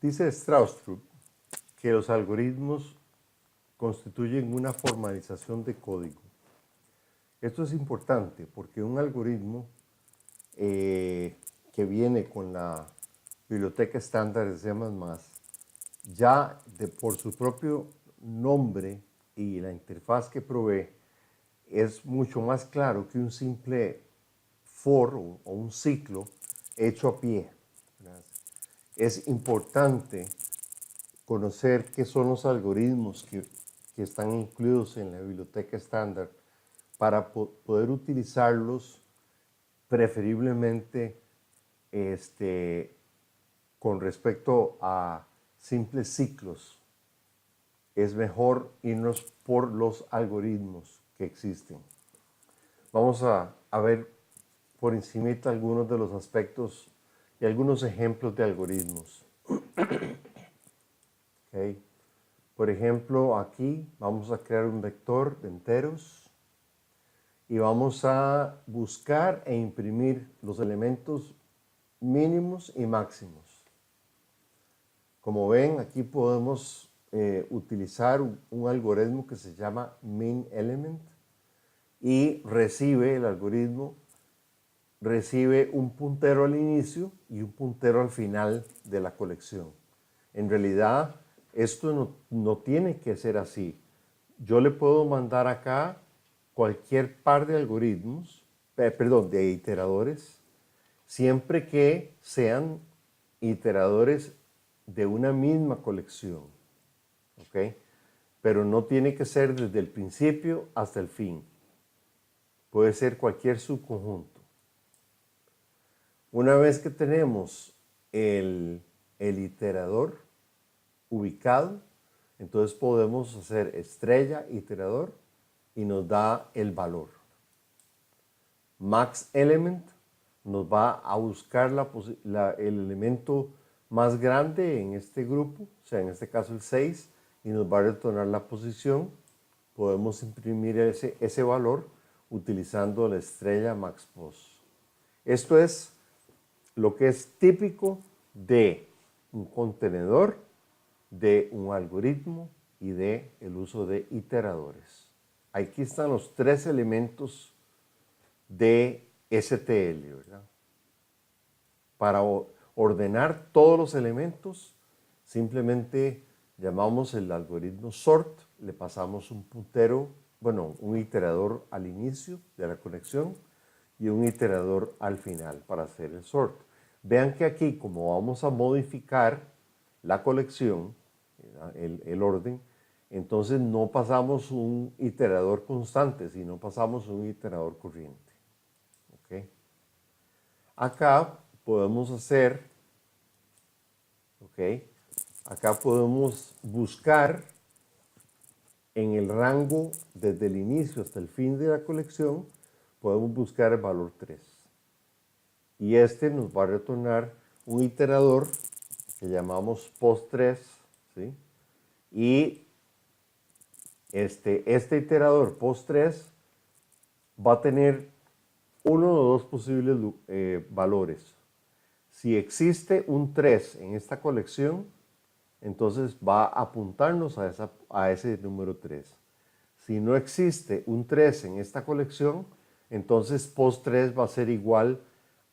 Dice Stroustrup que los algoritmos constituyen una formalización de código. Esto es importante porque un algoritmo que viene con la biblioteca estándar de C++, ya por su propio nombre y la interfaz que provee, es mucho más claro que un simple for o un ciclo hecho a pie. Es importante conocer qué son los algoritmos que están incluidos en la biblioteca estándar para poder utilizarlos preferiblemente con respecto a simples ciclos. Es mejor irnos por los algoritmos que existen. Vamos a ver por encimita algunos de los aspectos y algunos ejemplos de algoritmos. Okay. Por ejemplo, aquí vamos a crear un vector de enteros y vamos a buscar e imprimir los elementos mínimos y máximos. Como ven, aquí podemos utilizar un algoritmo que se llama MinElement y el algoritmo recibe un puntero al inicio y un puntero al final de la colección. En realidad, esto no tiene que ser así. Yo le puedo mandar acá cualquier par de algoritmos, de iteradores, siempre que sean iteradores de una misma colección. ¿Ok? Pero no tiene que ser desde el principio hasta el fin. Puede ser cualquier subconjunto. Una vez que tenemos el iterador ubicado, entonces podemos hacer estrella iterador y nos da el valor. MaxElement nos va a buscar el elemento más grande en este grupo, o sea, en este caso el 6, y nos va a retornar la posición. Podemos imprimir ese valor utilizando la estrella MaxPos. Esto es lo que es típico de un contenedor, de un algoritmo y de el uso de iteradores. Aquí están los tres elementos de STL, ¿verdad? Para ordenar todos los elementos, simplemente llamamos el algoritmo sort, le pasamos un puntero, un iterador al inicio de la conexión y un iterador al final para hacer el sort. Vean que aquí, como vamos a modificar la colección, el orden, entonces no pasamos un iterador constante, sino pasamos un iterador corriente. ¿Okay? Acá podemos hacer, acá podemos buscar en el rango desde el inicio hasta el fin de la colección, podemos buscar el valor 3. Y este nos va a retornar un iterador que llamamos post3, ¿sí? Y este iterador post3 va a tener uno o dos posibles valores. Si existe un 3 en esta colección, entonces va a apuntarnos a ese número 3. Si no existe un 3 en esta colección, entonces post3 va a ser igual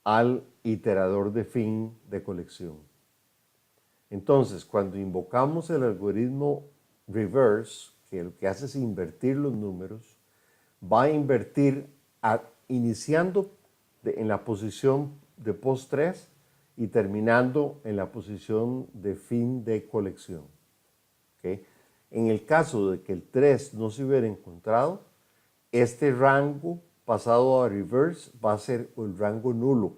al iterador de fin de colección. Entonces, cuando invocamos el algoritmo reverse, que lo que hace es invertir los números, va a invertir iniciando en la posición de post 3 y terminando en la posición de fin de colección. ¿Okay? En el caso de que el 3 no se hubiera encontrado, este rango pasado a reverse va a ser el rango nulo,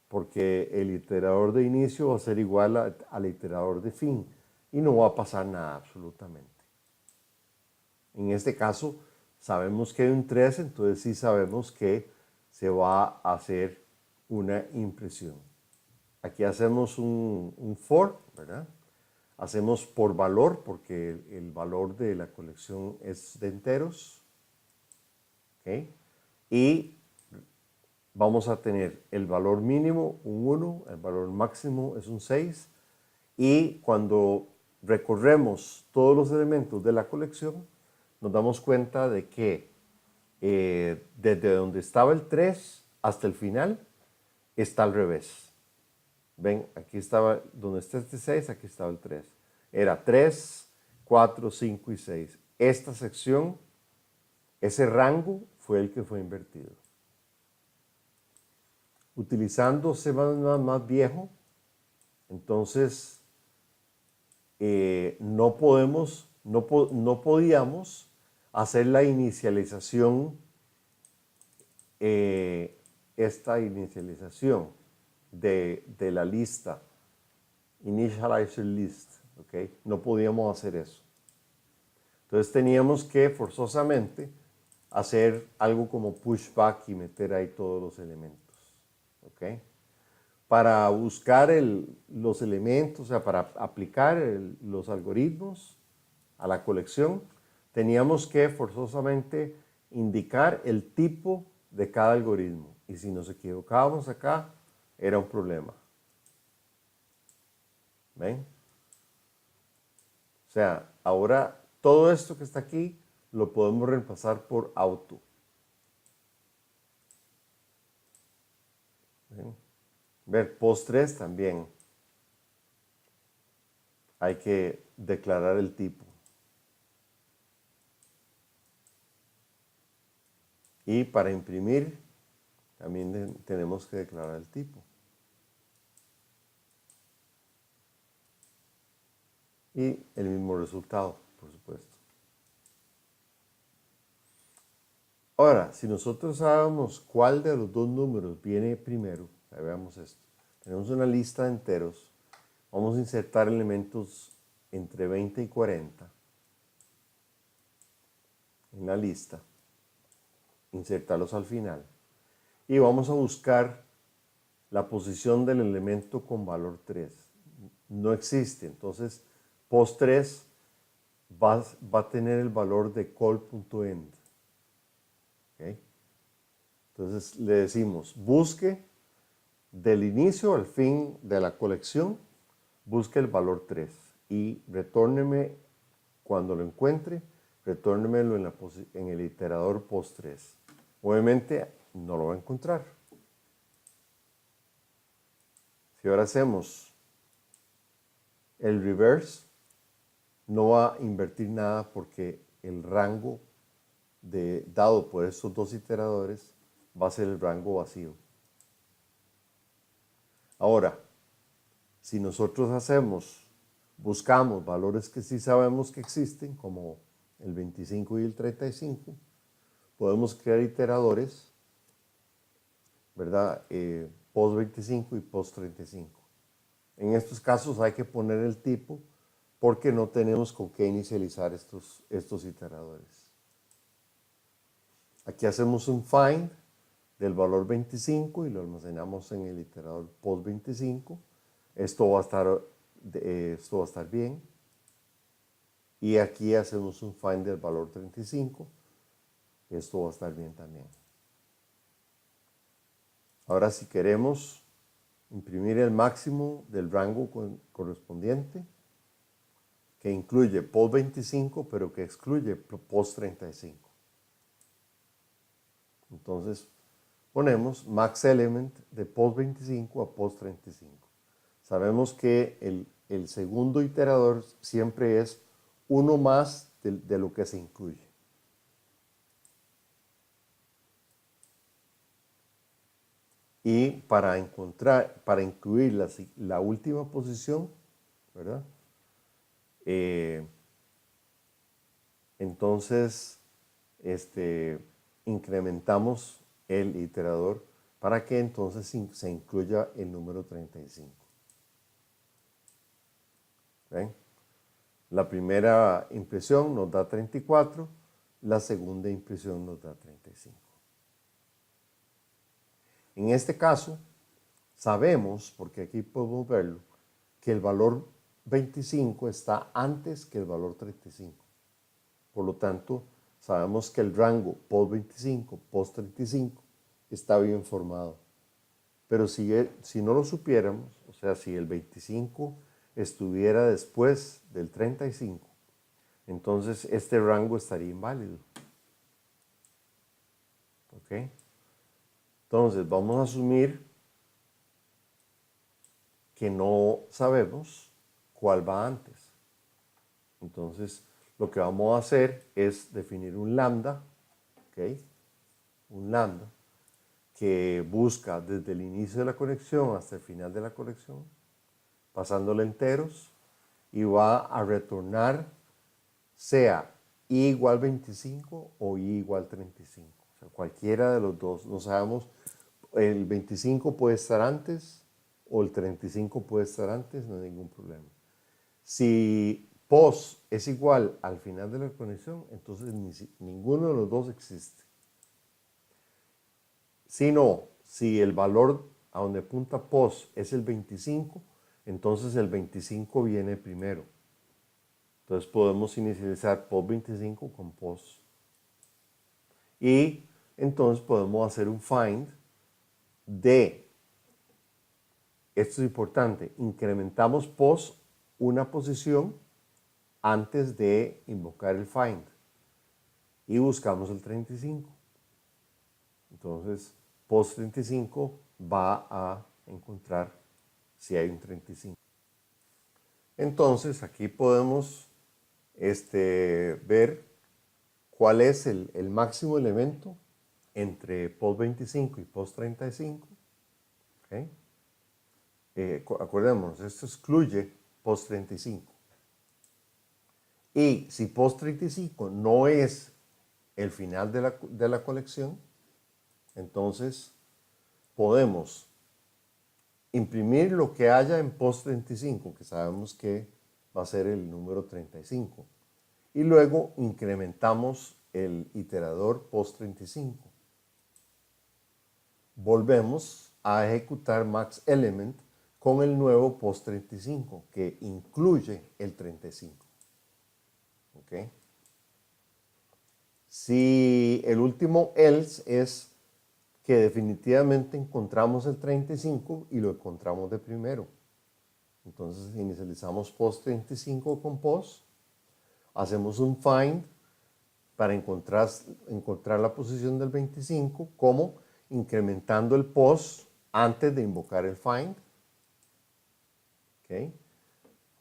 porque el iterador de inicio va a ser igual al iterador de fin y no va a pasar nada absolutamente. En este caso, sabemos que hay un 3, entonces sí sabemos que se va a hacer una impresión. Aquí hacemos un for, ¿verdad? Hacemos por valor, porque el valor de la colección es de enteros. ¿Okay? Y vamos a tener el valor mínimo, un 1, el valor máximo es un 6, Y cuando recorremos todos los elementos de la colección, nos damos cuenta de que desde donde estaba el 3 hasta el final está al revés. Ven, aquí estaba, donde está este 6, aquí estaba el 3. Era 3, 4, 5 y 6. Esta sección, ese rango fue el que fue invertido. Utilizando C++ más viejo, entonces no podíamos hacer la inicialización, esta inicialización de la lista, initializer list, ¿ok? No podíamos hacer eso. Entonces teníamos que forzosamente hacer algo como pushback y meter ahí todos los elementos, ¿ok? Para buscar los elementos, o sea, para aplicar los algoritmos a la colección, teníamos que forzosamente indicar el tipo de cada algoritmo. Y si nos equivocábamos acá, era un problema. ¿Ven? O sea, ahora todo esto que está aquí lo podemos reemplazar por auto. ¿Ven? Ver post3 también. Hay que declarar el tipo. Y para imprimir, también tenemos que declarar el tipo. Y el mismo resultado, por supuesto. Ahora, si nosotros sabemos cuál de los dos números viene primero, veamos esto. Tenemos una lista de enteros. Vamos a insertar elementos entre 20 y 40 en la lista. Insertarlos al final. Y vamos a buscar la posición del elemento con valor 3. No existe, entonces post3 va a tener el valor de call.end. ¿Okay? Entonces le decimos, busque del inicio al fin de la colección, busque el valor 3 y retórneme cuando lo encuentre, retórnemelo en el iterador post3. Obviamente no lo va a encontrar. Si ahora hacemos el reverse, no va a invertir nada porque el rango dado por estos dos iteradores va a ser el rango vacío. Ahora, si nosotros buscamos valores que sí sabemos que existen, como el 25 y el 35, podemos crear iteradores, ¿verdad? Post 25 y post 35. En estos casos hay que poner el tipo porque no tenemos con qué inicializar estos iteradores. Aquí hacemos un find del valor 25 y lo almacenamos en el iterador post 25. Esto va a estar bien. Y aquí hacemos un find del valor 35. Esto va a estar bien también. Ahora, si queremos imprimir el máximo del rango correspondiente, que incluye post 25, pero que excluye post 35. Entonces, ponemos max element de post 25 a post 35. Sabemos que el segundo iterador siempre es uno más de lo que se incluye. Y para incluir la última posición, ¿verdad? Entonces, incrementamos el iterador para que entonces se incluya el número 35. ¿Ven? La primera impresión nos da 34, la segunda impresión nos da 35. En este caso, sabemos, porque aquí podemos verlo, que el valor 25 está antes que el valor 35. Por lo tanto, sabemos que el rango post 25, post 35 está bien formado. Pero si no lo supiéramos, o sea, si el 25 estuviera después del 35, entonces este rango estaría inválido. ¿Ok? Entonces vamos a asumir que no sabemos cuál va antes. Entonces lo que vamos a hacer es definir un lambda, ¿ok? Un lambda que busca desde el inicio de la conexión hasta el final de la conexión, pasándole enteros, y va a retornar sea i igual 25 o i igual 35. O sea, cualquiera de los dos. No sabemos, el 25 puede estar antes o el 35 puede estar antes, no hay ningún problema. Si pos es igual al final de la conexión, entonces ninguno de los dos existe. Si no, si el valor a donde apunta pos es el 25, entonces el 25 viene primero. Entonces podemos inicializar pos 25 con pos. Y entonces podemos hacer un find de, esto es importante, incrementamos pos una posición antes de invocar el find y buscamos el 35. Entonces pos 35 va a encontrar si hay un 35. Entonces aquí podemos ver cuál es el máximo elemento entre pos 25 y pos 35. ¿Okay? Acordémonos, esto excluye pos 35. Y si pos 35 no es el final de la colección, entonces podemos imprimir lo que haya en pos 35, que sabemos que va a ser el número 35. Y luego incrementamos el iterador pos 35. Volvemos a ejecutar max element con el nuevo pos 35, que incluye el 35. ¿Okay? Si el último else es que definitivamente encontramos el 35 y lo encontramos de primero. Entonces inicializamos pos 35 con pos, hacemos un find para encontrar la posición del 25, como incrementando el pos antes de invocar el find. ¿Okay?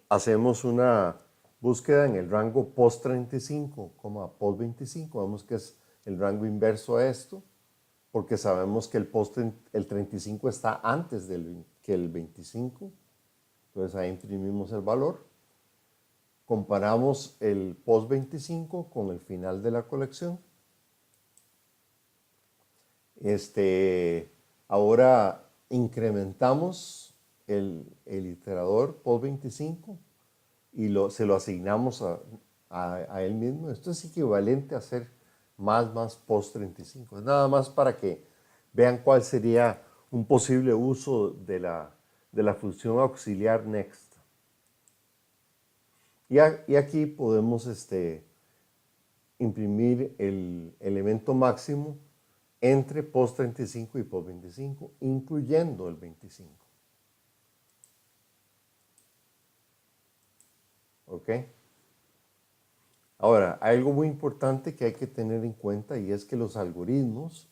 Hacemos una búsqueda en el rango pos 35, pos 25, vemos que es el rango inverso a esto, porque sabemos que el 35 está antes que el 25, entonces ahí imprimimos el valor, comparamos el pos 25 con el final de la colección. Ahora incrementamos el iterador pos 25 y se lo asignamos a él mismo. Esto es equivalente a hacer más pos 35. Es nada más para que vean cuál sería un posible uso de la función auxiliar next. Y aquí podemos imprimir el elemento máximo entre pos 35 y pos 25, incluyendo el 25. ¿Ok? Ahora, hay algo muy importante que hay que tener en cuenta, y es que los algoritmos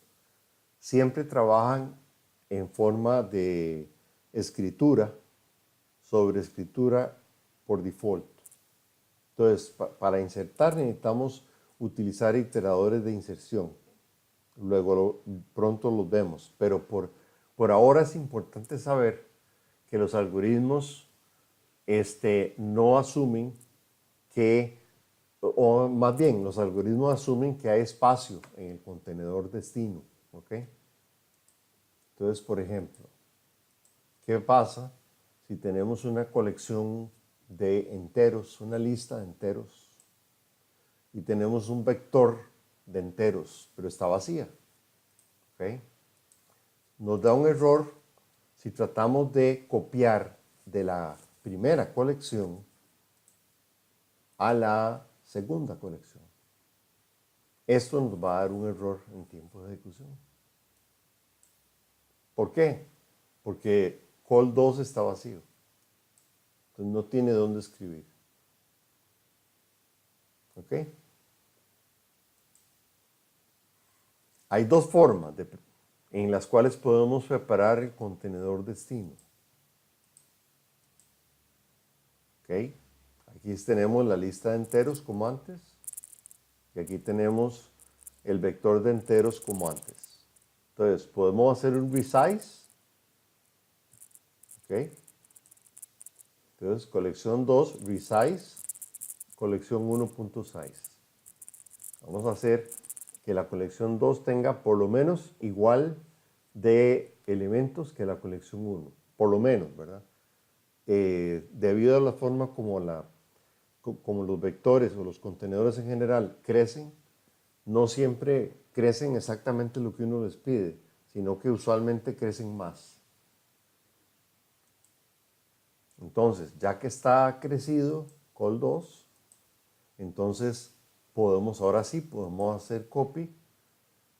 siempre trabajan en forma de escritura sobre escritura por default. Entonces, para insertar necesitamos utilizar iteradores de inserción. Luego pronto los vemos, pero por ahora es importante saber que los algoritmos no asumen que, o más bien, los algoritmos asumen que hay espacio en el contenedor destino. ¿Ok? Entonces, por ejemplo, ¿qué pasa si tenemos una colección de enteros, una lista de enteros, y tenemos un vector de enteros, pero está vacía? ¿Okay? Nos da un error si tratamos de copiar de la primera colección a la segunda colección. Esto nos va a dar un error en tiempo de ejecución. ¿Por qué? Porque call 2 está vacío. Entonces no tiene dónde escribir. ¿Ok? Hay dos formas en las cuales podemos preparar el contenedor destino. ¿Ok? Aquí tenemos la lista de enteros como antes. Y aquí tenemos el vector de enteros como antes. Entonces, podemos hacer un resize. ¿Ok? Entonces, colección 2, resize, colección 1.size. Vamos a hacer que la colección 2 tenga por lo menos igual de elementos que la colección 1. Por lo menos, ¿verdad? Debido a la forma como los vectores o los contenedores en general crecen, no siempre crecen exactamente lo que uno les pide, sino que usualmente crecen más. Entonces, ya que está crecido col2, entonces ahora sí podemos hacer copy,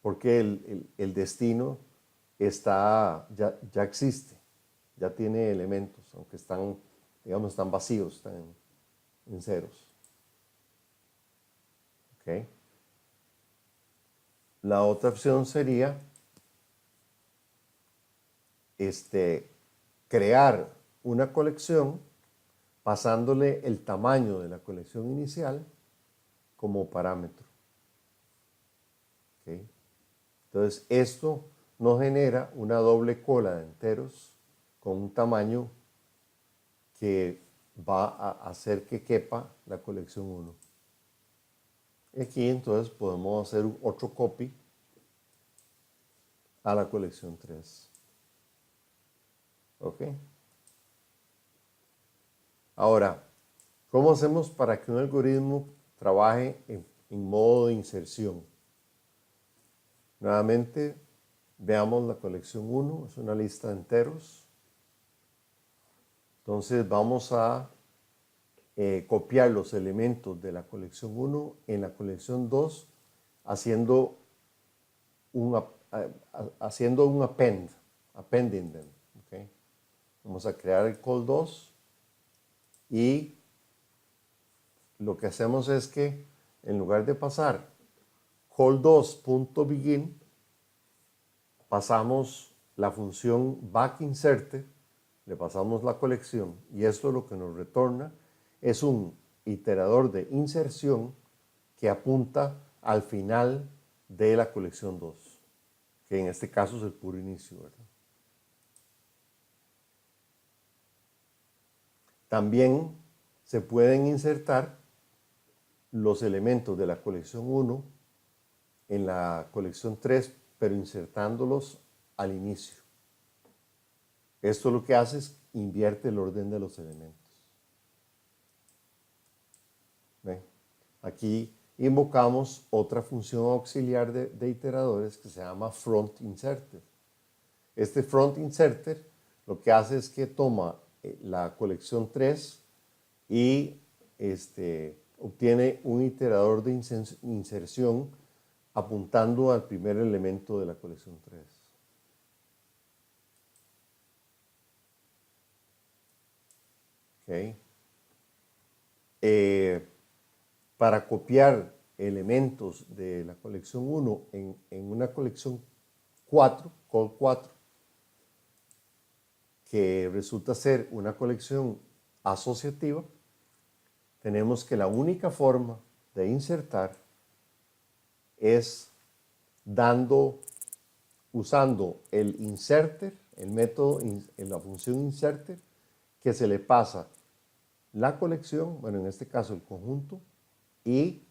porque el destino ya existe, ya tiene elementos, aunque están, digamos, están vacíos, están en ceros. ¿Ok? La otra opción sería crear una colección pasándole el tamaño de la colección inicial como parámetro. ¿Okay? Entonces, esto nos genera una doble cola de enteros con un tamaño que va a hacer que quepa la colección 1. Aquí entonces podemos hacer otro copy a la colección 3. ¿Ok? Ahora, ¿cómo hacemos para que un algoritmo trabaje en modo de inserción? Nuevamente, veamos la colección 1, es una lista de enteros. Entonces vamos a copiar los elementos de la colección 1 en la colección 2 haciendo un appending them. ¿Okay? Vamos a crear el col2 y lo que hacemos es que en lugar de pasar col2.begin, pasamos la función backInserted, le pasamos la colección y esto lo que nos retorna es un iterador de inserción que apunta al final de la colección 2, que en este caso es el puro inicio, ¿verdad? También se pueden insertar los elementos de la colección 1 en la colección 3, pero insertándolos al inicio. Esto lo que hace es invierte el orden de los elementos. ¿Ven? Aquí invocamos otra función auxiliar de iteradores que se llama frontInserter. Este frontInserter lo que hace es que toma la colección 3 y obtiene un iterador de inserción apuntando al primer elemento de la colección 3. ¿Okay? Para copiar elementos de la colección 1 en una colección 4, col 4, que resulta ser una colección asociativa, tenemos que la única forma de insertar es usando el inserter, el método, la función inserter, que se le pasa la colección, bueno, en este caso el conjunto, y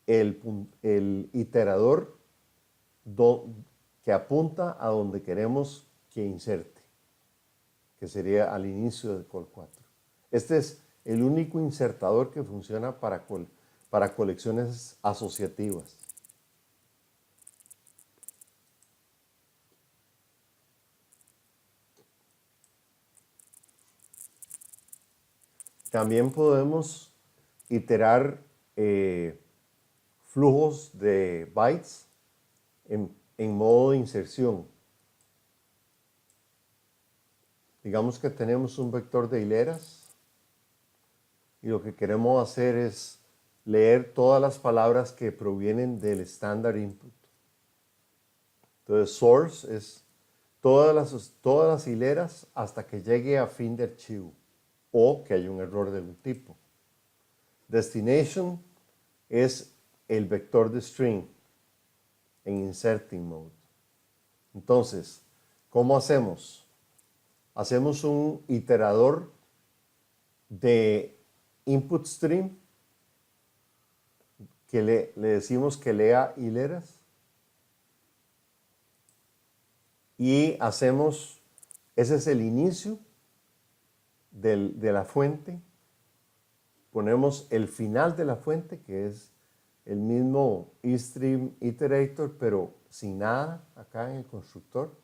el iterador que apunta a donde queremos que inserte, que sería al inicio del col 4. Este es el único insertador que funciona para colecciones asociativas. También podemos iterar flujos de bytes en modo de inserción. Digamos que tenemos un vector de hileras y lo que queremos hacer es leer todas las palabras que provienen del standard input. Entonces, source es todas las hileras hasta que llegue a fin de archivo o que haya un error de algún tipo. Destination es el vector de string en inserting mode. Entonces, ¿cómo hacemos? Hacemos un iterador de input stream que le decimos que lea hileras y hacemos, ese es el inicio de la fuente, ponemos el final de la fuente que es el mismo eStream iterator pero sin nada acá en el constructor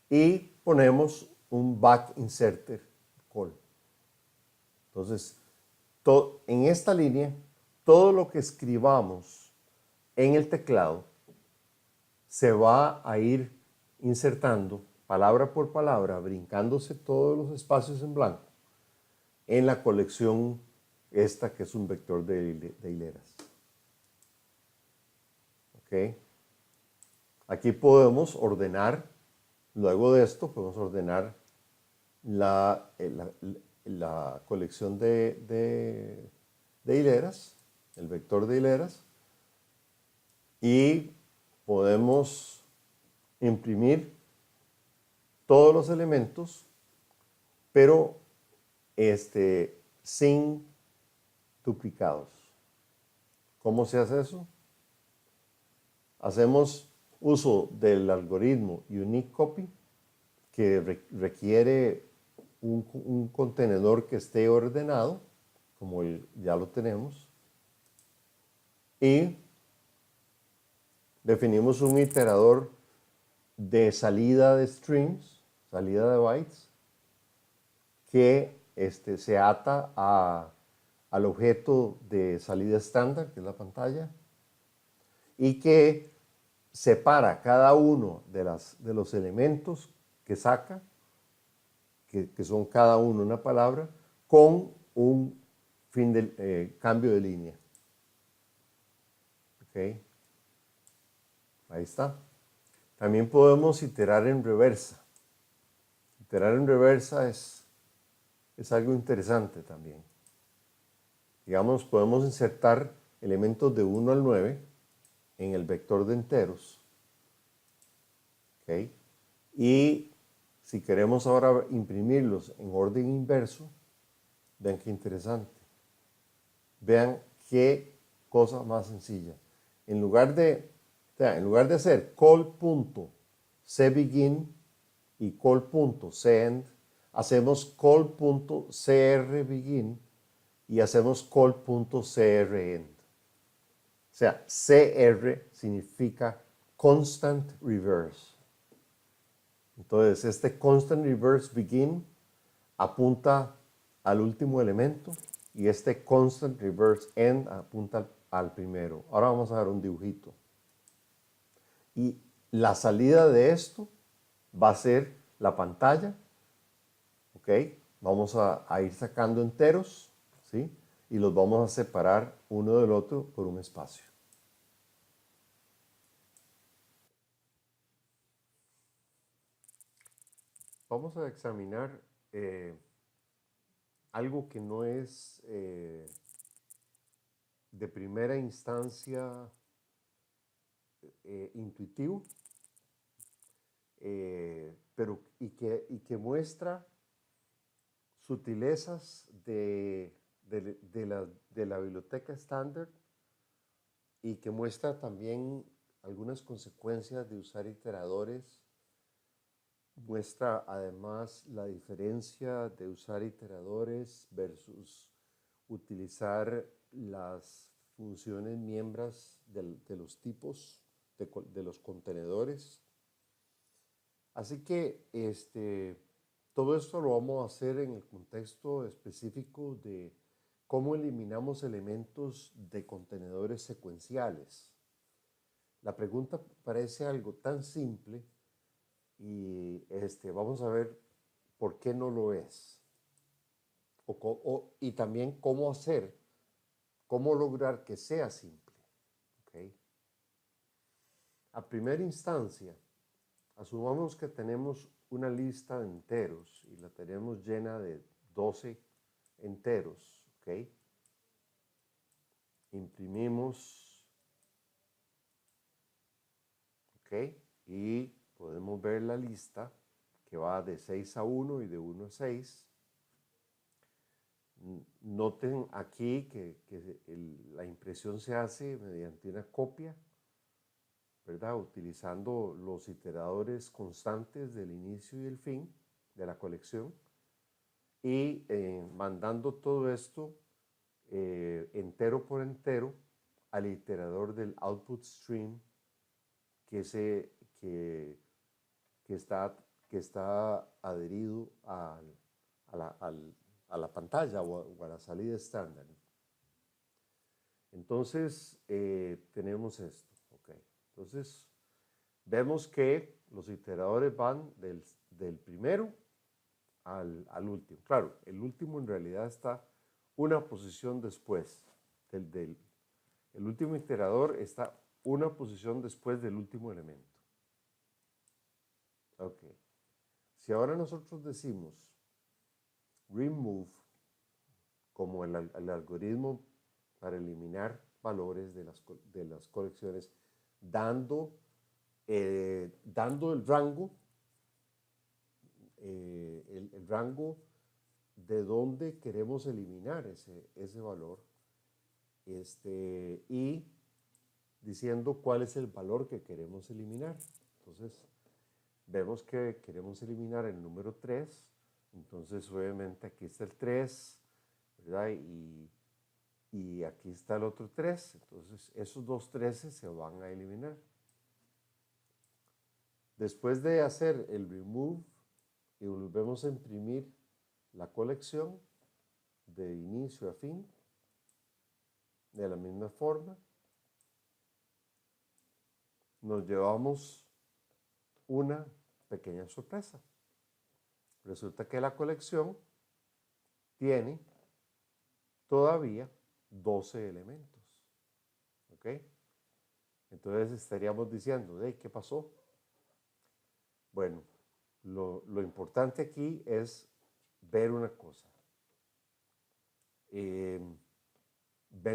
y ponemos un back inserter call. Entonces, en esta línea, todo lo que escribamos en el teclado se va a ir insertando palabra por palabra, brincándose todos los espacios en blanco en la colección esta que es un vector de hileras. ¿Ok? Aquí podemos ordenar, luego de esto podemos ordenar la colección de hileras, el vector de hileras, y podemos imprimir todos los elementos, pero sin duplicados. ¿Cómo se hace eso? Hacemos uso del algoritmo Unique Copy, que requiere un contenedor que esté ordenado, como ya lo tenemos, y definimos un iterador de salida de streams, salida de bytes, que se ata al objeto de salida estándar, que es la pantalla, y que separa cada uno de los elementos que saca, que son cada uno una palabra, con un cambio de línea. ¿Ok? Ahí está. También podemos iterar en reversa. Iterar en reversa es algo interesante también. Digamos, podemos insertar elementos de 1 al 9 en el vector de enteros. ¿Ok? Y si queremos ahora imprimirlos en orden inverso, vean qué interesante. Vean qué cosa más sencilla. En lugar de hacer call.cbegin y call.cend, hacemos call.crbegin y hacemos call.crend. O sea, CR significa constant reverse. Entonces, este constant reverse begin apunta al último elemento y este constant reverse end apunta al primero. Ahora vamos a dar un dibujito. Y la salida de esto va a ser la pantalla. ¿Ok? Vamos a ir sacando enteros, ¿sí? Y los vamos a separar uno del otro por un espacio. Vamos a examinar algo que no es de primera instancia intuitivo, pero que muestra sutilezas de la biblioteca estándar y que muestra también algunas consecuencias de usar iteradores. Muestra además la diferencia de usar iteradores versus utilizar las funciones miembros de los tipos de los contenedores. Así que todo esto lo vamos a hacer en el contexto específico de cómo eliminamos elementos de contenedores secuenciales. La pregunta parece algo tan simple y vamos a ver por qué no lo es. y también cómo hacer, cómo lograr que sea simple. ¿Okay? A primera instancia, asumamos que tenemos una lista de enteros y la tenemos llena de 12 enteros. ¿Okay? Imprimimos, ¿okay? Y podemos ver la lista que va de 6 a 1 y de 1 a 6. Noten aquí que la impresión se hace mediante una copia, ¿verdad? Utilizando los iteradores constantes del inicio y el fin de la colección y mandando todo esto entero por entero al iterador del output stream que está adherido a la pantalla o a la salida estándar. Entonces, tenemos esto. Okay. Entonces, vemos que los iteradores van del primero al último. Claro, el último en realidad está una posición después. El último iterador está una posición después del último elemento. Ok. Si ahora nosotros decimos remove como el algoritmo para eliminar valores de las colecciones, dando el rango, el rango de donde queremos eliminar ese valor, y diciendo cuál es el valor que queremos eliminar. Entonces, vemos que queremos eliminar el número 3, entonces obviamente aquí está el 3, ¿verdad? Y aquí está el otro 3, entonces esos dos 13 se van a eliminar. Después de hacer el remove y volvemos a imprimir la colección de inicio a fin, de la misma forma, nos llevamos una pequeña sorpresa. Resulta que la colección tiene todavía 12 elementos. ¿Ok? Entonces estaríamos diciendo, ¿qué pasó? Bueno, lo importante aquí es ver una cosa. ¿Ven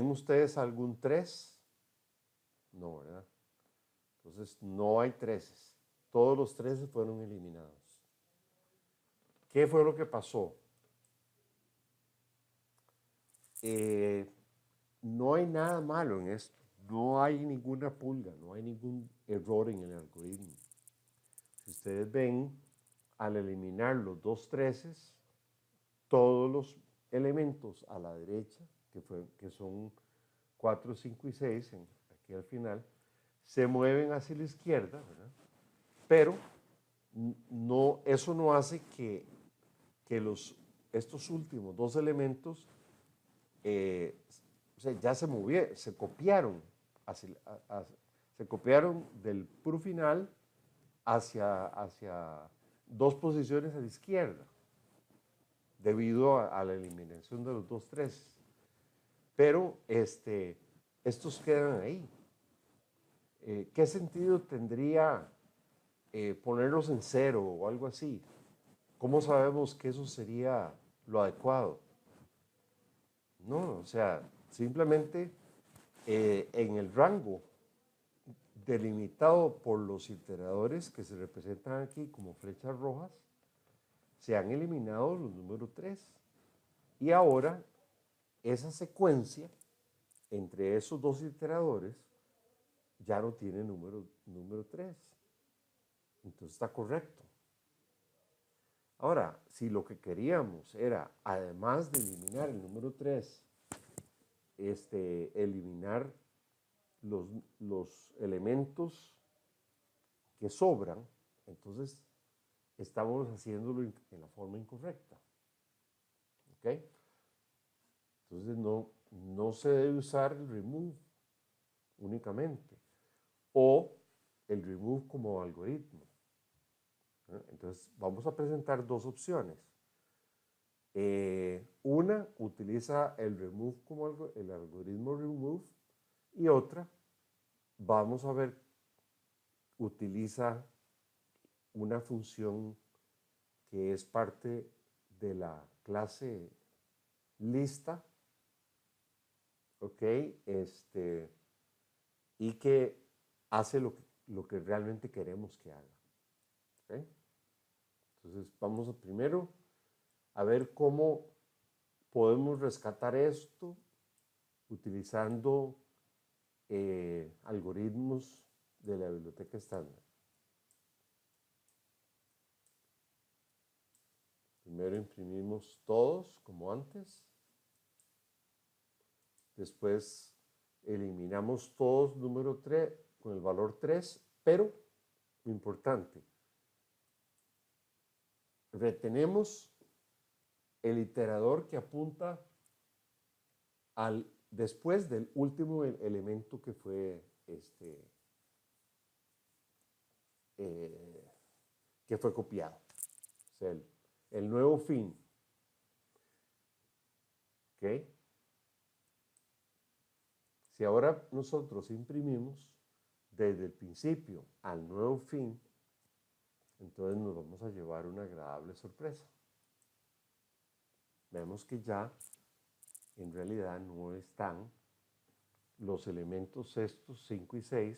ustedes algún 3? No, ¿verdad? Entonces no hay 13. Todos los 13 fueron eliminados. ¿Qué fue lo que pasó? No hay nada malo en esto. No hay ninguna pulga, no hay ningún error en el algoritmo. Si ustedes ven, al eliminar los dos 13, todos los elementos a la derecha, que son 4, 5 y 6, aquí al final, se mueven hacia la izquierda, ¿verdad? Pero eso no hace que estos últimos dos elementos ya se copiaron, se copiaron del puro final hacia dos posiciones a la izquierda, debido a la eliminación de los dos 3. Pero estos quedan ahí. ¿Qué sentido tendría ponerlos en 0 o algo así? ¿Cómo sabemos que eso sería lo adecuado? No, o sea, simplemente en el rango delimitado por los iteradores que se representan aquí como flechas rojas, se han eliminado los números 3. Y ahora esa secuencia entre esos dos iteradores ya no tiene número 3. Entonces está correcto. Ahora, si lo que queríamos era, además de eliminar el número 3, eliminar los elementos que sobran, entonces estamos haciéndolo en la forma incorrecta. ¿Ok? Entonces no se debe usar el remove únicamente o el remove como algoritmo. Entonces vamos a presentar dos opciones. Una Una utiliza el remove como el algoritmo remove y otra, vamos a ver, utiliza una función que es parte de la clase lista, ¿ok? Y que hace lo que realmente queremos que haga, ¿ok? Entonces vamos primero a ver cómo podemos rescatar esto utilizando algoritmos de la biblioteca estándar. Primero imprimimos todos como antes. Después eliminamos todos número 3 con el valor 3, pero lo importante, retenemos el iterador que apunta después del último elemento que fue copiado. O sea, el nuevo fin. ¿Ok? Si ahora nosotros imprimimos desde el principio al nuevo fin, entonces nos vamos a llevar una agradable sorpresa. Vemos que ya en realidad no están los elementos estos 5 y 6,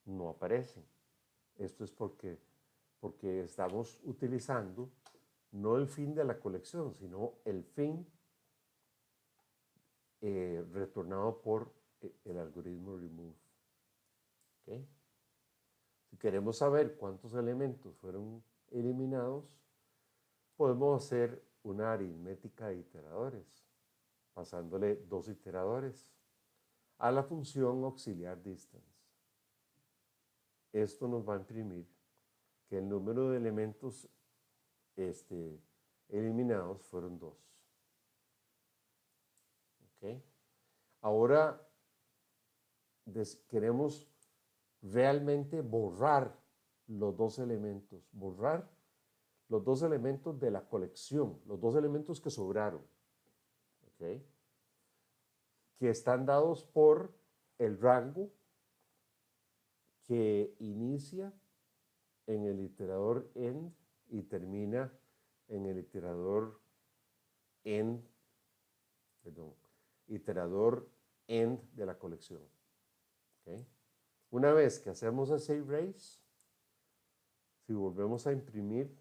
no aparecen. Esto es porque estamos utilizando no el fin de la colección, sino el fin retornado por el algoritmo remove. ¿Okay? Si queremos saber cuántos elementos fueron eliminados, podemos hacer una aritmética de iteradores, pasándole 2 iteradores a la función auxiliar distance. Esto nos va a imprimir que el número de elementos eliminados fueron 2. ¿Okay? Ahora queremos realmente borrar los 2 elementos, borrar los 2 elementos de la colección, los 2 elementos que sobraron, ¿okay? Que están dados por el rango que inicia en el iterador end y termina en el iterador end, iterador end de la colección. ¿Okay? Una vez que hacemos ese erase, si volvemos a imprimir,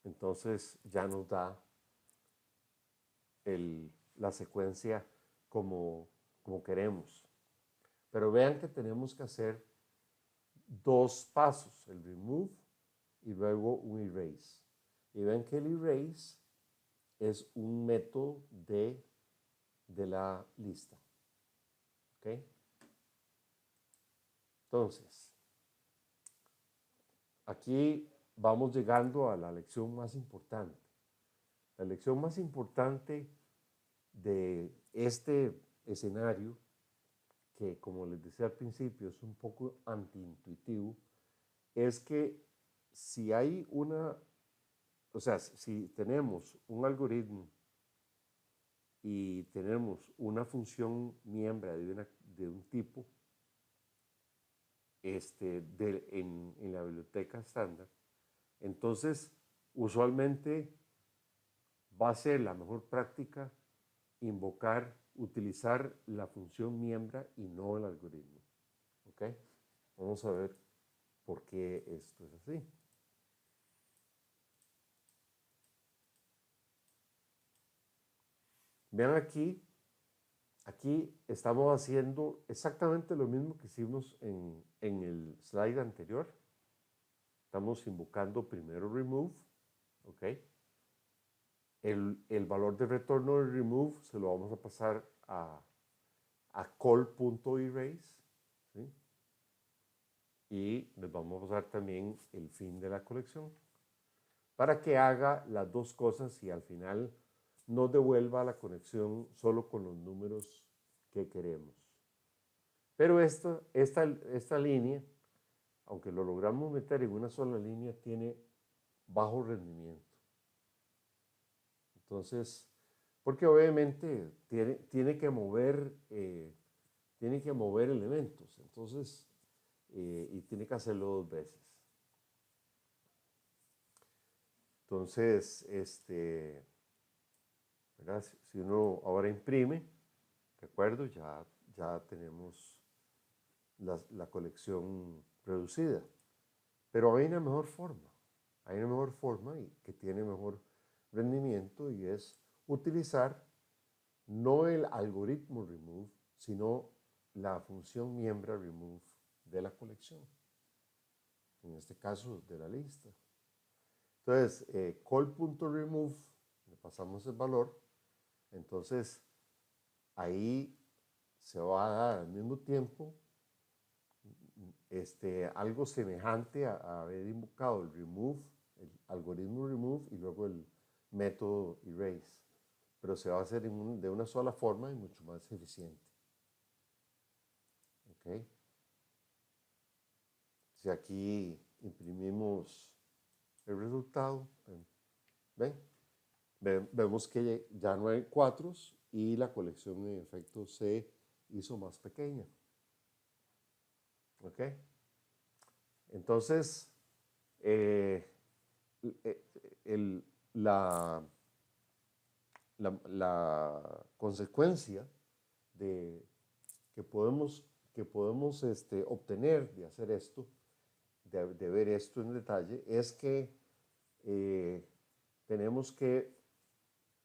entonces ya nos da la secuencia como queremos. Pero vean que tenemos que hacer 2 pasos, el remove y luego un erase. Y ven que el erase es un método de la lista. ¿Ok? Entonces, aquí vamos llegando a la lección más importante. La lección más importante de este escenario, que como les decía al principio es un poco antiintuitivo, es que si hay si tenemos un algoritmo y tenemos una función miembro de un tipo en la biblioteca estándar, entonces usualmente va a ser la mejor práctica utilizar la función miembro y no el algoritmo. ¿Ok? Vamos a ver por qué esto es así. Vean aquí estamos haciendo exactamente lo mismo que hicimos en el slide anterior. Estamos invocando primero remove, ¿ok? El valor de retorno de remove se lo vamos a pasar a call.erase, ¿sí? Y les vamos a pasar también el fin de la colección para que haga las 2 cosas y al final nos devuelva la conexión solo con los números que queremos. Pero esta línea, aunque lo logramos meter en una sola línea, tiene bajo rendimiento. Entonces, porque obviamente tiene que mover elementos, entonces, y tiene que hacerlo 2 veces. Entonces, ¿verdad? Si uno ahora imprime, ¿de acuerdo? Ya tenemos la colección reducida. Pero hay una mejor forma. Hay una mejor forma y que tiene mejor rendimiento y es utilizar no el algoritmo remove, sino la función miembro remove de la colección. En este caso, de la lista. Entonces, call.remove, le pasamos el valor. Entonces, ahí se va a dar al mismo tiempo algo semejante a haber invocado el remove, el algoritmo remove y luego el método erase. Pero se va a hacer de una sola forma y mucho más eficiente. ¿Ok? Si aquí imprimimos el resultado, ¿ven? Vemos que ya no hay 4 y la colección en efecto se hizo más pequeña. ¿Ok? Entonces, la consecuencia que podemos obtener de hacer esto, de ver esto en detalle, es que tenemos que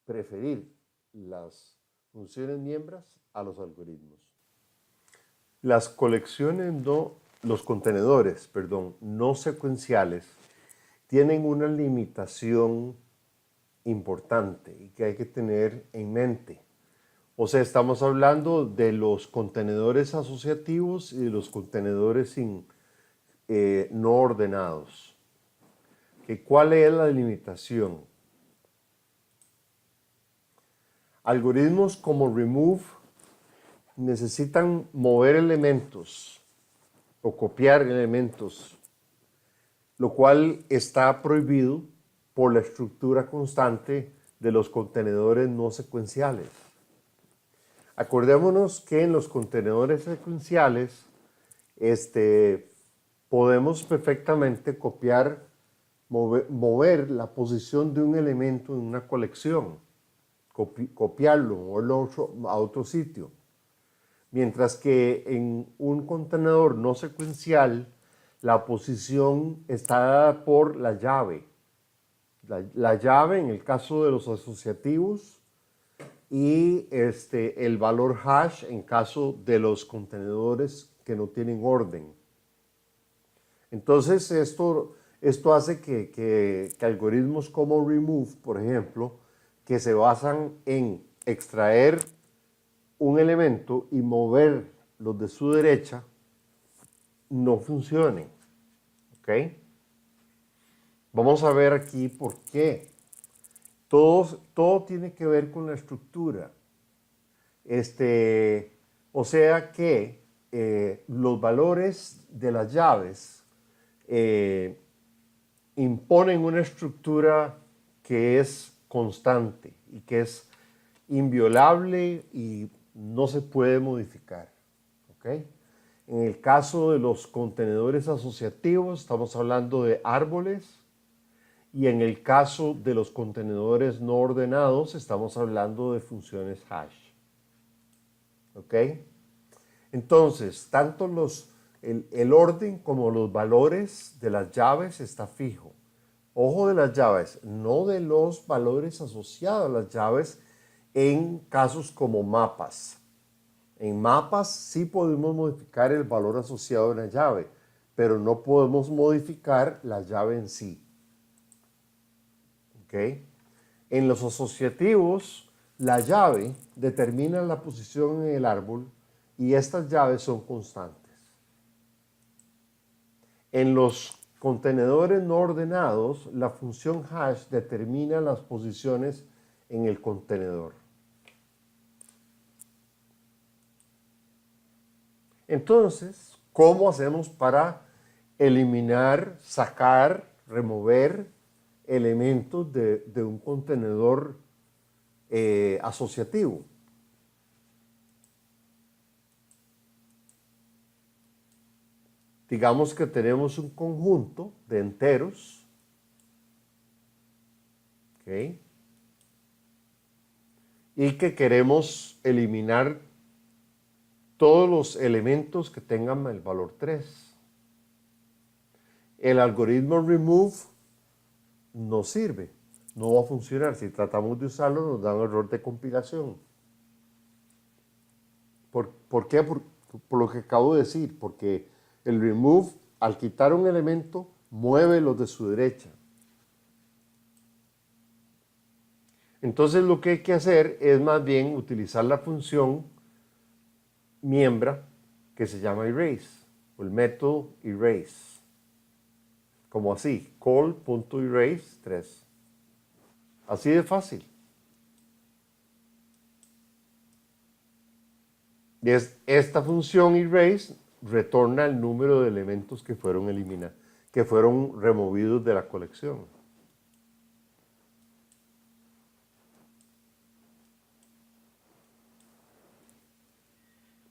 preferir las funciones miembros a los algoritmos. Los contenedores, no secuenciales, tienen una limitación importante y que hay que tener en mente. O sea, estamos hablando de los contenedores asociativos y de los contenedores no ordenados. ¿Cuál es la limitación? Algoritmos como remove necesitan mover elementos o copiar elementos, lo cual está prohibido por la estructura constante de los contenedores no secuenciales. Acordémonos que en los contenedores secuenciales podemos perfectamente mover la posición de un elemento en una colección, copiarlo, moverlo a otro sitio. Mientras que en un contenedor no secuencial, la posición está dada por la llave. La llave en el caso de los asociativos y el valor hash en caso de los contenedores que no tienen orden. Entonces esto hace que algoritmos como remove, por ejemplo, que se basan en extraer un elemento y mover los de su derecha, no funcionen. ¿Ok? Vamos a ver aquí por qué. Todo tiene que ver con la estructura. O sea que los valores de las llaves imponen una estructura que es constante y que es inviolable y no se puede modificar. ¿Ok? En el caso de los contenedores asociativos, estamos hablando de árboles. Y en el caso de los contenedores no ordenados, estamos hablando de funciones hash. ¿Ok? Entonces, tanto el orden como los valores de las llaves está fijo. Ojo de las llaves, no de los valores asociados a las llaves en casos como mapas. En mapas sí podemos modificar el valor asociado a una llave, pero no podemos modificar la llave en sí. ¿Okay? En los asociativos, la llave determina la posición en el árbol y estas llaves son constantes. En los contenedores no ordenados, la función hash determina las posiciones en el contenedor. Entonces, ¿cómo hacemos para eliminar, sacar, remover elementos de un contenedor asociativo. Digamos que tenemos un conjunto de enteros, ¿ok? Y que queremos eliminar todos los elementos que tengan el valor 3. El algoritmo remove no sirve, no va a funcionar. Si tratamos de usarlo, nos da un error de compilación. ¿Por qué? Por lo que acabo de decir, porque el remove, al quitar un elemento, mueve los de su derecha. Entonces lo que hay que hacer es más bien utilizar la función miembra que se llama erase, o el método erase. Como así, call.erase 3. Así de fácil. Y esta función erase retorna el número de elementos que fueron eliminados, que fueron removidos de la colección.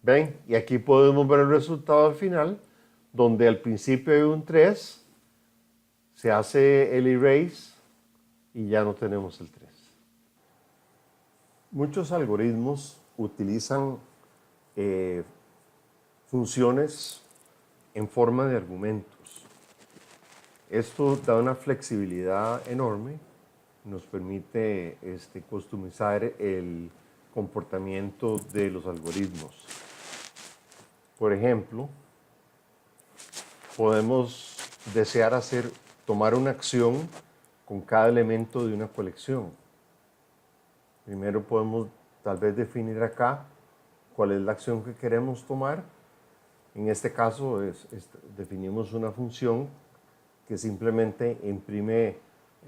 ¿Ven? Y aquí podemos ver el resultado al final, donde al principio hay un 3, se hace el erase y ya no tenemos el 3. Muchos algoritmos utilizan funciones en forma de argumentos. Esto da una flexibilidad enorme, nos permite customizar el comportamiento de los algoritmos. Por ejemplo, podemos desear tomar una acción con cada elemento de una colección. Primero podemos tal vez definir acá cuál es la acción que queremos tomar. En este caso definimos una función que simplemente imprime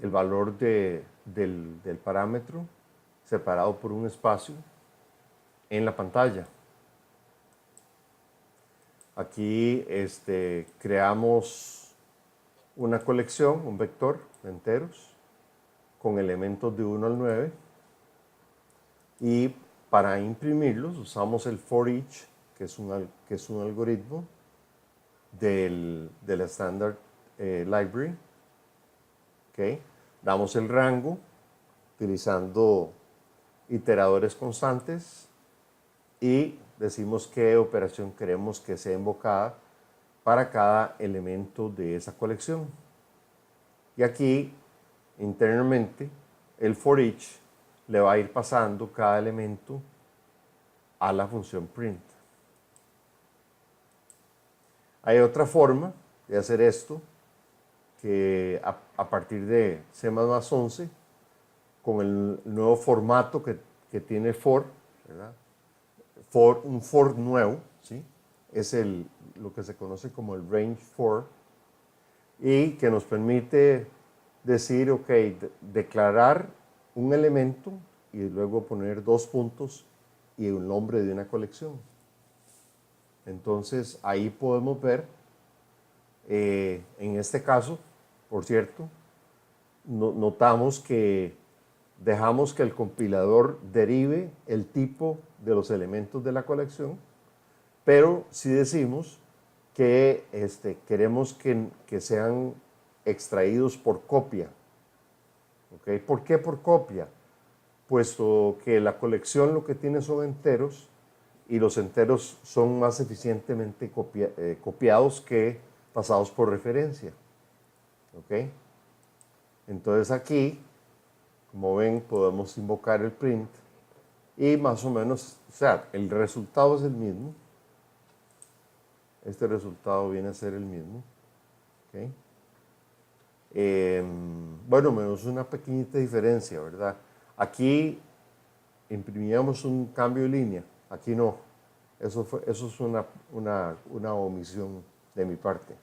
el valor del parámetro separado por un espacio en la pantalla. Aquí creamos una colección, un vector de enteros con elementos de 1 al 9 y para imprimirlos usamos el for each, que es un algoritmo del Standard Library. ¿Okay? Damos el rango utilizando iteradores constantes y decimos qué operación queremos que sea invocada para cada elemento de esa colección. Y aquí, internamente, el for each le va a ir pasando cada elemento a la función print. Hay otra forma de hacer esto, que a partir de C++11, con el nuevo formato que tiene for, ¿verdad? Un for nuevo, ¿sí? Es lo que se conoce como el range for, y que nos permite decir, ok, declarar un elemento y luego poner 2 puntos y un nombre de una colección. Entonces ahí podemos ver, en este caso, por cierto, notamos que dejamos que el compilador derive el tipo de los elementos de la colección, pero si decimos que queremos que sean extraídos por copia. ¿Okay? ¿Por qué por copia? Puesto que la colección lo que tiene son enteros y los enteros son más eficientemente copiados que pasados por referencia. ¿Okay? Entonces aquí, como ven, podemos invocar el print y más o menos, o sea, el resultado es el mismo. Este resultado viene a ser el mismo. ¿Okay? Bueno, menos una pequeñita diferencia, ¿verdad? Aquí imprimíamos un cambio de línea, aquí no. Eso es una omisión de mi parte.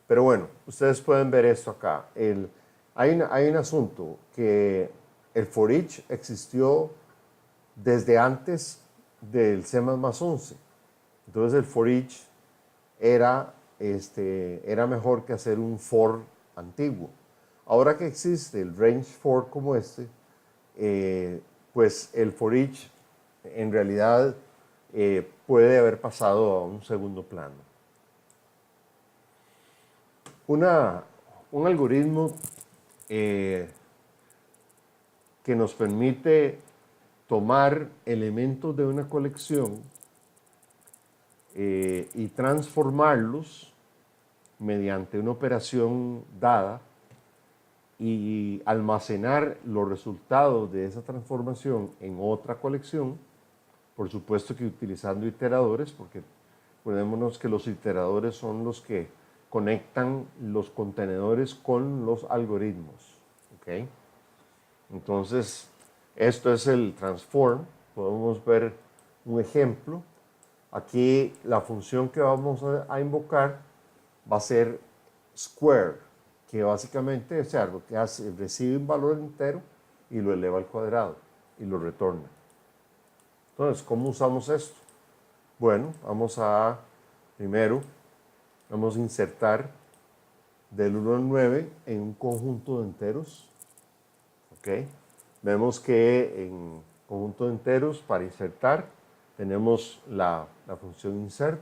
Pero bueno, ustedes pueden ver esto acá. Hay un asunto, que el for each existió desde antes del C++11. Entonces el for each era mejor que hacer un for antiguo. Ahora que existe el range for como pues el for each en realidad puede haber pasado a un segundo plano. Un algoritmo que nos permite tomar elementos de una colección y transformarlos mediante una operación dada y almacenar los resultados de esa transformación en otra colección, por supuesto que utilizando iteradores, porque acordémonos que los iteradores son los que conectan los contenedores con los algoritmos. ¿Okay? Entonces, esto es el transform. Podemos ver un ejemplo. Aquí la función que vamos a invocar va a ser square, que básicamente es algo que hace, recibe un valor entero y lo eleva al cuadrado y lo retorna. Entonces, ¿cómo usamos esto? Bueno, primero, vamos a insertar del 1 al 9 en un conjunto de enteros. ¿Okay? Vemos que en conjunto de enteros, para insertar, tenemos la función insert.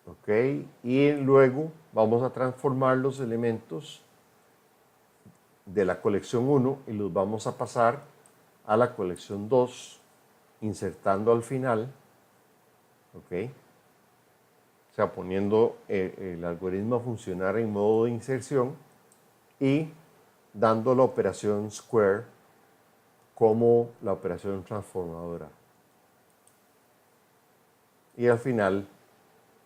¿Okay? Y luego vamos a transformar los elementos de la colección 1 y los vamos a pasar a la colección 2, insertando al final, ¿okay? O sea, poniendo el algoritmo a funcionar en modo de inserción y dando la operación square como la operación transformadora. Y al final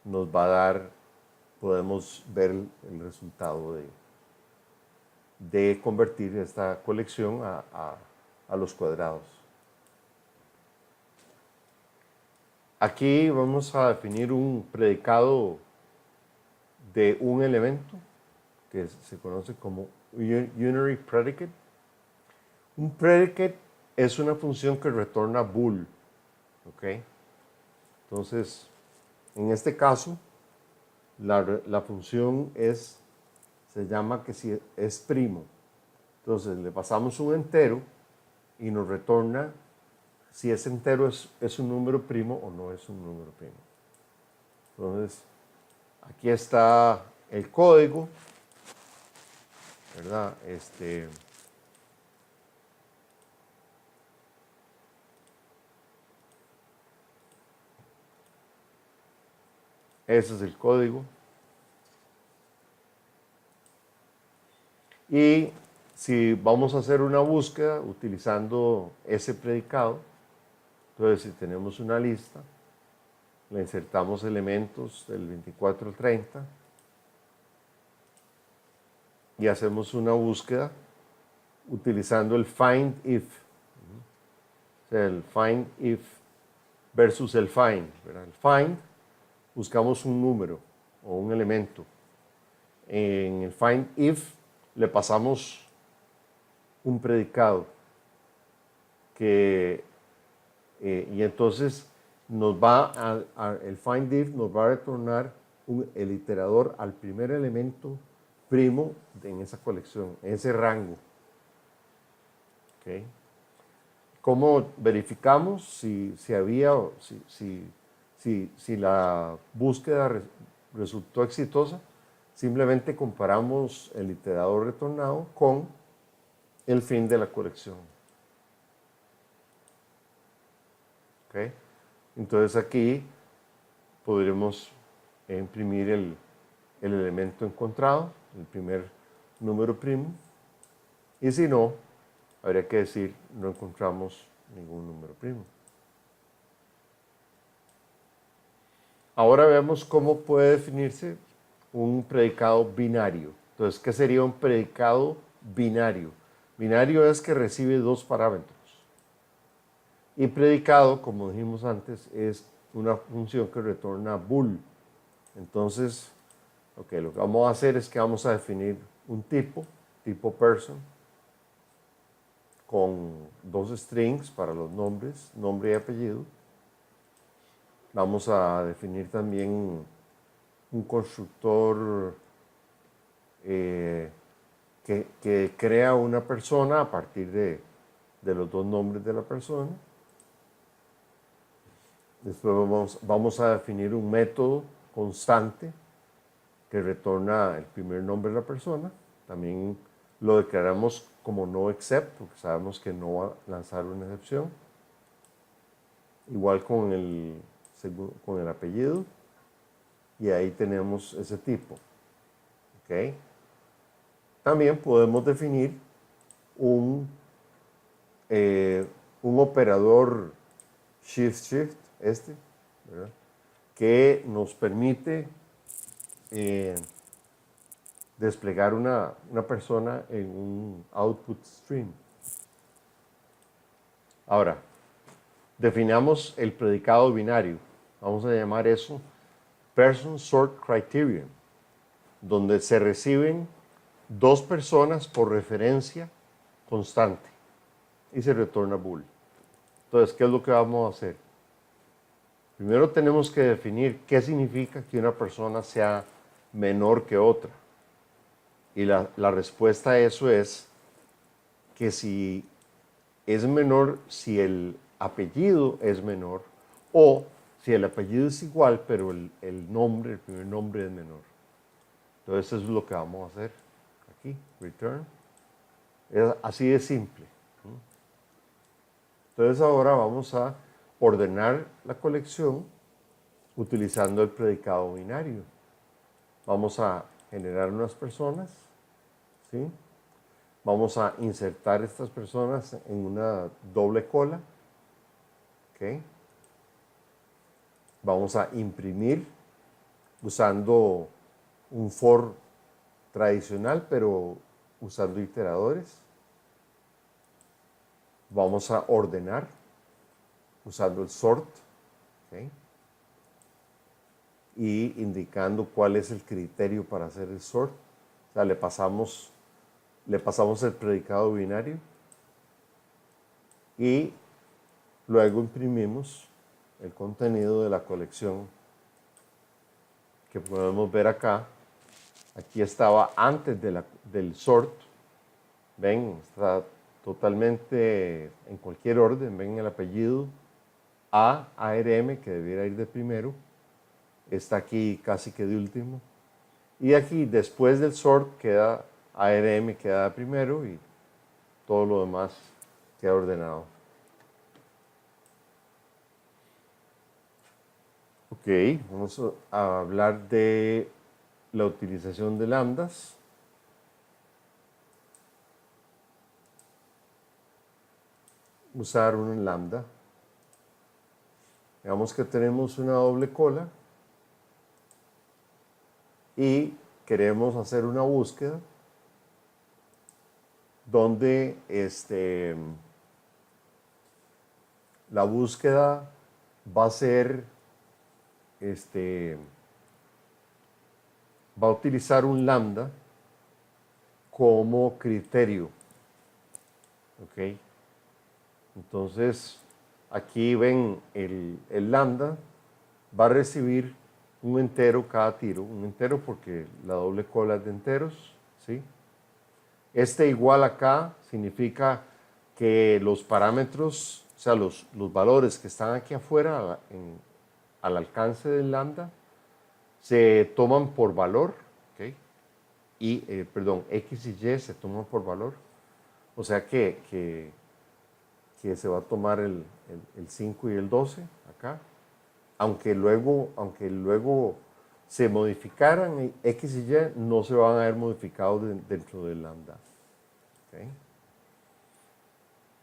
nos va a dar, podemos ver el resultado de convertir esta colección a los cuadrados. Aquí vamos a definir un predicado de un elemento que se conoce como unary predicate. Un predicate es una función que retorna bool. ¿Okay? Entonces, en este caso, la función se llama que si es primo. Entonces, le pasamos un entero y nos retorna si ese entero es un número primo o no es un número primo. Entonces, aquí está el código, ¿verdad? Ese es el código. Y si vamos a hacer una búsqueda utilizando ese predicado, entonces si tenemos una lista, le insertamos elementos del 24 al 30 y hacemos una búsqueda utilizando el find if. O sea, el find if versus el find. ¿Verdad? El find, buscamos un número o un elemento. En el find if le pasamos un predicado y entonces el find if nos va a retornar el iterador al primer elemento primo en esa colección, en ese rango. ¿Okay? ¿Cómo verificamos si la búsqueda resultó exitosa? Simplemente comparamos el iterador retornado con el fin de la colección. ¿Okay? Entonces aquí podremos imprimir el elemento encontrado, el primer número primo, y si no, habría que decir no encontramos ningún número primo. Ahora vemos cómo puede definirse un predicado binario. Entonces, ¿qué sería un predicado binario? Binario es que recibe dos parámetros. Y predicado, como dijimos antes, es una función que retorna bool. Entonces, lo que vamos a hacer es que vamos a definir un tipo person, con dos strings para los nombres, nombre y apellido. Vamos a definir también un constructor que crea una persona a partir de los dos nombres de la persona. Después vamos a definir un método constante que retorna el primer nombre de la persona. También lo declaramos como no except, porque sabemos que no va a lanzar una excepción. Igual con el apellido. Y ahí tenemos ese tipo. ¿Okay? También podemos definir un operador shift-shift, ¿verdad? Que nos permite desplegar una persona en un output stream. Ahora, definamos el predicado binario. Vamos a llamar eso Person Sort Criterion, donde se reciben dos personas por referencia constante y se retorna bool. Entonces, ¿qué es lo que vamos a hacer? Primero tenemos que definir qué significa que una persona sea menor que otra. Y la respuesta a eso es que si es menor, si el apellido es menor, o si el apellido es igual, pero el primer nombre es menor. Entonces eso es lo que vamos a hacer aquí, return. Es así de simple. Entonces ahora vamos a ordenar la colección utilizando el predicado binario. Vamos a generar unas personas, ¿sí? Vamos a insertar estas personas en una doble cola, ¿ok? Vamos a imprimir usando un for tradicional, pero usando iteradores. Vamos a ordenar usando el sort, ¿okay? Y indicando cuál es el criterio para hacer el sort. O sea, le pasamos el predicado binario y luego imprimimos el contenido de la colección que podemos ver acá. Aquí estaba antes del sort. Ven, está totalmente en cualquier orden. Ven el apellido ARM, que debiera ir de primero. Está aquí casi que de último. Y aquí después del sort queda ARM, queda de primero y todo lo demás queda ordenado. Ok, vamos a hablar de la utilización de lambdas. Usar un lambda. Digamos que tenemos una doble cola y queremos hacer una búsqueda donde la búsqueda va a ser va a utilizar un lambda como criterio. ¿Ok? Entonces, aquí ven el lambda va a recibir un entero cada tiro, un entero porque la doble cola es de enteros, ¿sí? Igual acá significa que los parámetros, o sea, los valores que están aquí afuera al alcance del lambda se toman por valor, ¿ok? Y, perdón, X y Y se toman por valor, o sea que se va a tomar el 5 y el 12 acá, aunque luego se modificaran X y Y, no se van a ver modificados dentro del lambda. ¿Okay?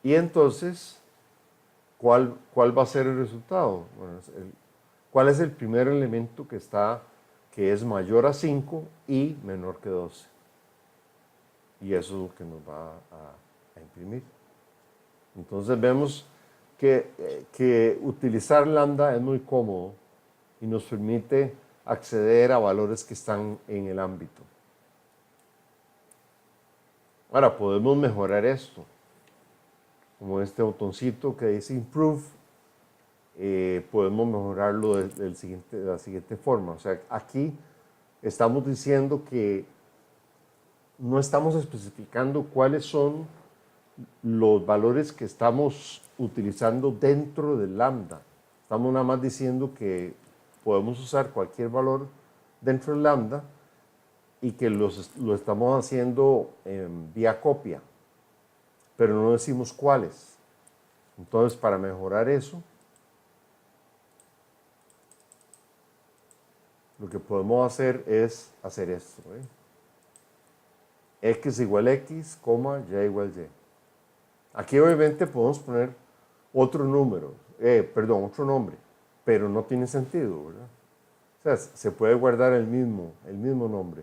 Y entonces, ¿cuál va a ser el resultado? Bueno, ¿cuál es el primer elemento que es mayor a 5 y menor que 12? Y eso es lo que nos va a imprimir. Entonces vemos que utilizar lambda es muy cómodo y nos permite acceder a valores que están en el ámbito. Ahora podemos mejorar esto, como este botoncito que dice Improve, podemos mejorarlo de la siguiente forma. O sea, aquí estamos diciendo que no estamos especificando cuáles son los valores que estamos utilizando dentro del lambda. Estamos nada más diciendo que podemos usar cualquier valor dentro del lambda y que lo estamos haciendo vía copia, pero no decimos cuáles. Entonces, para mejorar eso, lo que podemos hacer es hacer esto. X igual X, y igual Y. Aquí obviamente podemos poner otro número, otro nombre, pero no tiene sentido, ¿verdad? O sea, se puede guardar el mismo nombre.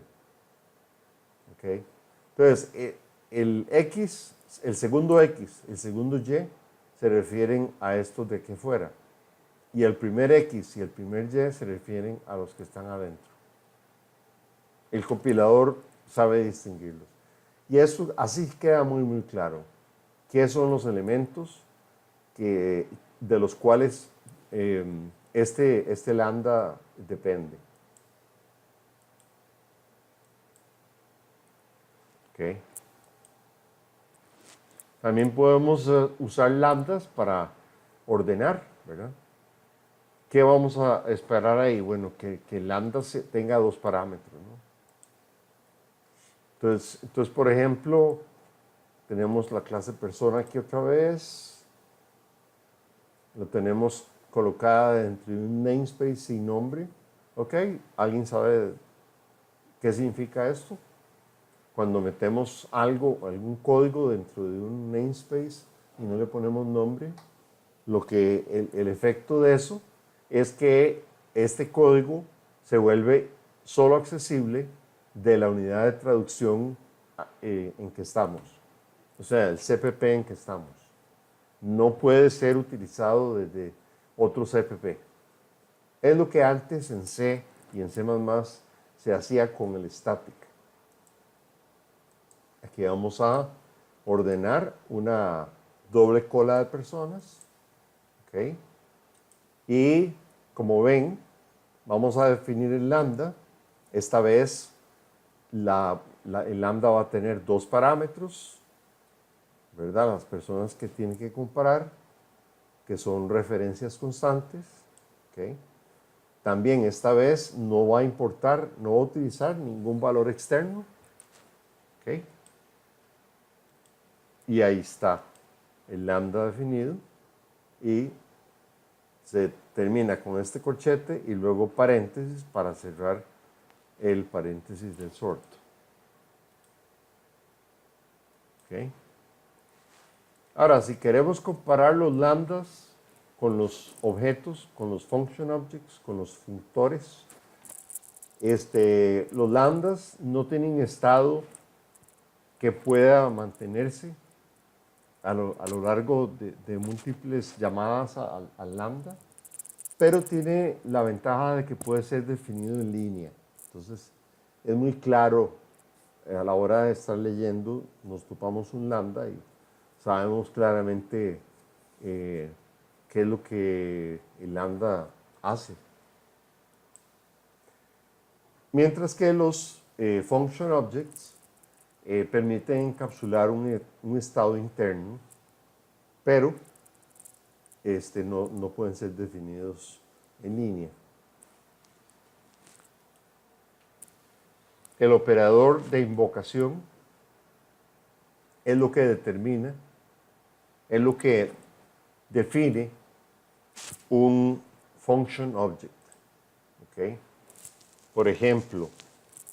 ¿Okay? Entonces, el X, el segundo X, el segundo Y, se refieren a estos de aquí fuera. Y el primer X y el primer Y se refieren a los que están adentro. El compilador sabe distinguirlos. Y eso así queda muy, muy claro. ¿Qué son los elementos de los cuales este lambda depende? Okay. También podemos usar lambdas para ordenar, ¿verdad? ¿Qué vamos a esperar ahí? Bueno, que el lambda tenga dos parámetros, ¿no? Entonces, por ejemplo, tenemos la clase persona aquí otra vez. Lo tenemos colocada dentro de un namespace sin nombre. ¿Ok? ¿Alguien sabe qué significa esto? Cuando metemos algún código dentro de un namespace y no le ponemos nombre, el efecto de eso es que este código se vuelve solo accesible de la unidad de traducción en que estamos, o sea, el CPP en que estamos. No puede ser utilizado desde otro CPP. Es lo que antes en C y en C++ se hacía con el static. Aquí vamos a ordenar una doble cola de personas. ¿Okay? Y como ven, vamos a definir el lambda. Esta vez el lambda va a tener dos parámetros, ¿verdad? Las personas que tienen que comparar, que son referencias constantes. ¿Okay? También esta vez no va a utilizar ningún valor externo. ¿Okay? Y ahí está el lambda definido y se termina con este corchete y luego paréntesis para cerrar el paréntesis del sort. ¿Okay? Ahora, si queremos comparar los lambdas con los objetos, con los function objects, con los functores, los lambdas no tienen estado que pueda mantenerse a lo largo de múltiples llamadas al lambda, pero tiene la ventaja de que puede ser definido en línea. Entonces, es muy claro a la hora de estar leyendo, nos topamos un lambda y sabemos claramente qué es lo que el lambda hace. Mientras que los function objects permiten encapsular un estado interno, pero no pueden ser definidos en línea. El operador de invocación es lo que determina, es lo que define un function object. ¿Okay? Por ejemplo,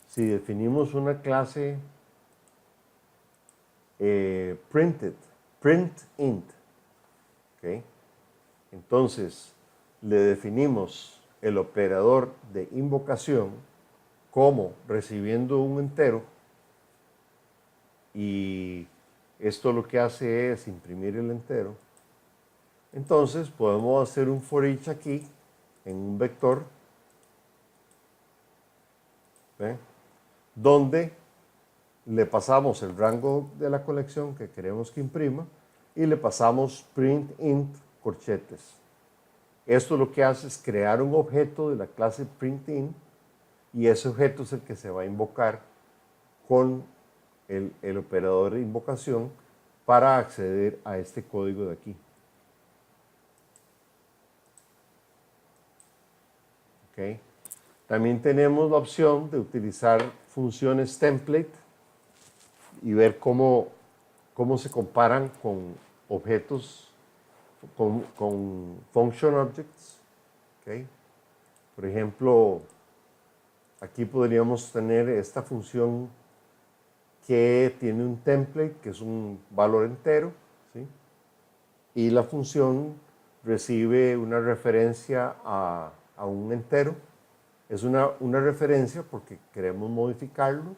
si definimos una clase print int, ¿okay? Entonces le definimos el operador de invocación como recibiendo un entero, y esto lo que hace es imprimir el entero. Entonces podemos hacer un for each aquí en un vector, ¿ve? Donde le pasamos el rango de la colección que queremos que imprima y le pasamos print int corchetes. Esto lo que hace es crear un objeto de la clase print int, y ese objeto es el que se va a invocar con el operador de invocación para acceder a este código de aquí. ¿Okay? También tenemos la opción de utilizar funciones template y ver cómo se comparan con objetos, con function objects. ¿Okay? Por ejemplo, aquí podríamos tener esta función que tiene un template, que es un valor entero, ¿sí? Y la función recibe una referencia a un entero. Es una referencia porque queremos modificarlo.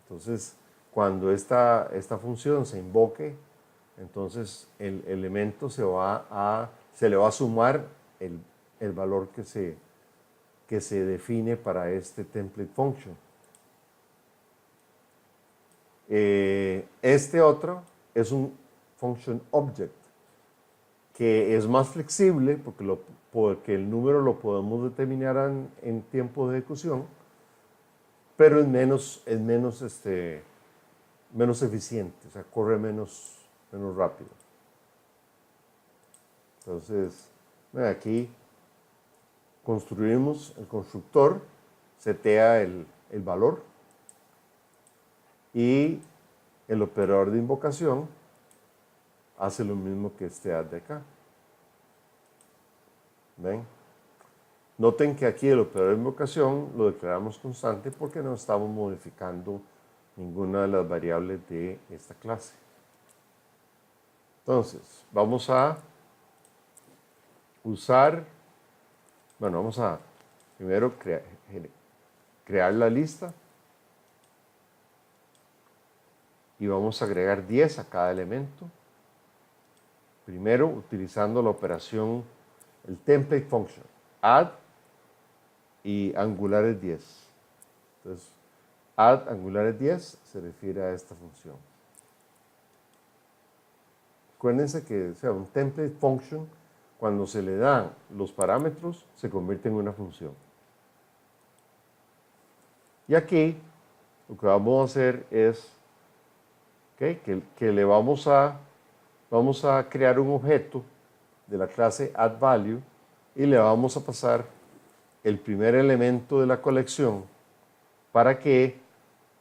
Entonces, cuando esta función se invoque, entonces el elemento se le va a sumar el valor que se define para este template function. Este otro es un function object, que es más flexible porque el número lo podemos determinar en tiempo de ejecución, pero es menos eficiente, o sea, corre menos rápido. Entonces, aquí construimos el constructor, setea el valor, y el operador de invocación hace lo mismo que este add de acá. ¿Ven? Noten que aquí el operador de invocación lo declaramos constante porque no estamos modificando ninguna de las variables de esta clase. Entonces, vamos a usar, vamos a primero crear la lista y vamos a agregar 10 a cada elemento. Primero, utilizando la operación, el template function, add y angular es 10. Entonces, add angular es 10 se refiere a esta función. Acuérdense que un template function, cuando se le dan los parámetros, se convierte en una función. Y aquí, lo que vamos a hacer es que le vamos a crear un objeto de la clase addValue y le vamos a pasar el primer elemento de la colección para que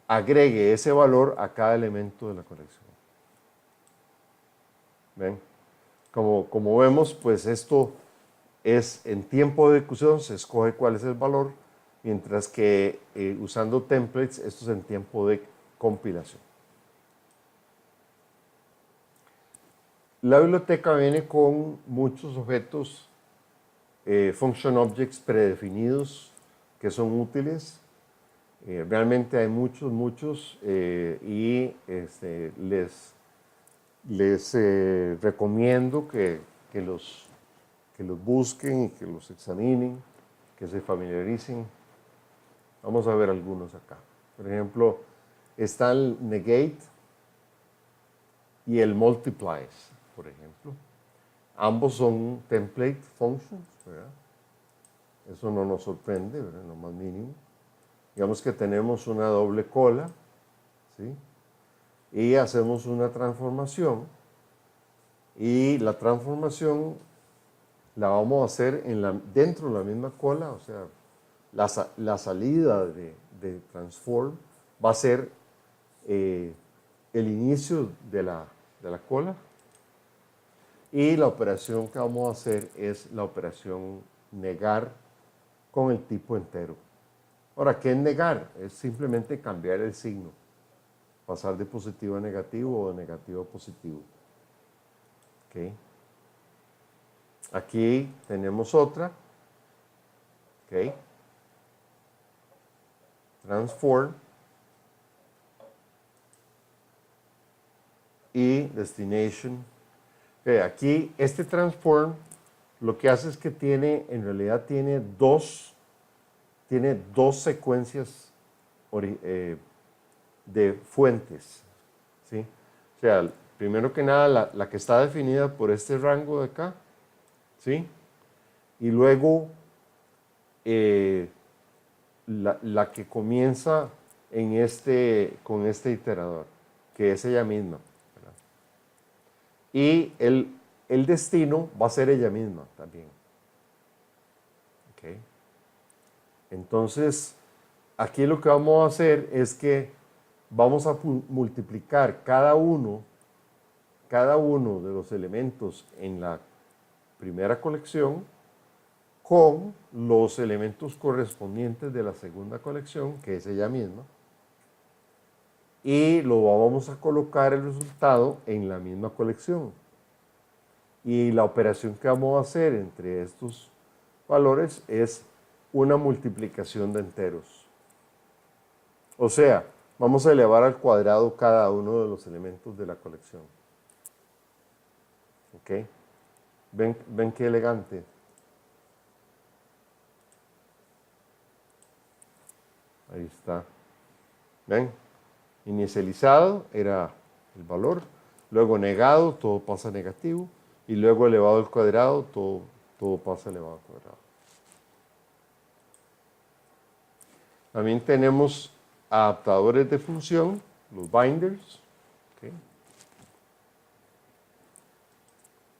agregue ese valor a cada elemento de la colección. ¿Ven? Como vemos, pues esto es en tiempo de ejecución, se escoge cuál es el valor, mientras que usando templates, esto es en tiempo de compilación. La biblioteca viene con muchos objetos, function objects predefinidos que son útiles. Realmente hay muchos y les recomiendo que los busquen y que los examinen, que se familiaricen. Vamos a ver algunos acá. Por ejemplo, está el negate y el multiplies, por ejemplo. Ambos son template functions, ¿verdad? Eso no nos sorprende, ¿verdad? Lo más mínimo. Digamos que tenemos una doble cola, ¿sí? Y hacemos una transformación. Y la transformación la vamos a hacer dentro de la misma cola, o sea, la salida de transform va a ser el inicio de la cola. Y la operación que vamos a hacer es la operación negar con el tipo entero. Ahora, ¿qué es negar? Es simplemente cambiar el signo. Pasar de positivo a negativo o de negativo a positivo. ¿Okay? Aquí tenemos otra. ¿Okay? Transform. Y destination. Okay, aquí este transform lo que hace es que en realidad tiene dos secuencias de fuentes, ¿sí? O sea, primero que nada la que está definida por este rango de acá, ¿sí? Y luego la que comienza con este iterador, que es ella misma, ¿verdad? Y el destino va a ser ella misma también. ¿Okay? Entonces, aquí lo que vamos a hacer es que vamos a multiplicar cada uno de los elementos en la primera colección con los elementos correspondientes de la segunda colección, que es ella misma, y lo vamos a colocar el resultado en la misma colección. Y la operación que vamos a hacer entre estos valores es una multiplicación de enteros. O sea, vamos a elevar al cuadrado cada uno de los elementos de la colección. ¿Ok? ¿Ven qué elegante? Ahí está. ¿Ven? Inicializado era el valor, luego negado, todo pasa a negativo, y luego elevado al cuadrado, todo pasa elevado al cuadrado. También tenemos adaptadores de función, los binders. ¿Okay?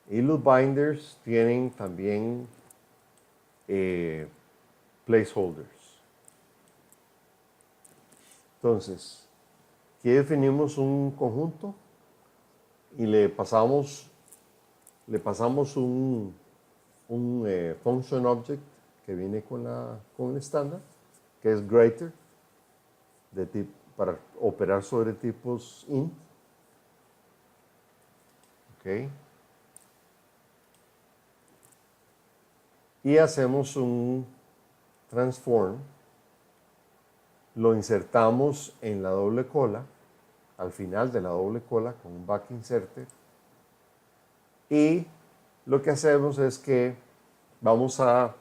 Y los binders tienen también placeholders. Entonces, aquí definimos un conjunto y le pasamos un function object que viene con el estándar, que es greater, para operar sobre tipos int. ¿Okay? Y hacemos un transform, lo insertamos en la doble cola, al final de la doble cola con un back inserter, y lo que hacemos es que vamos a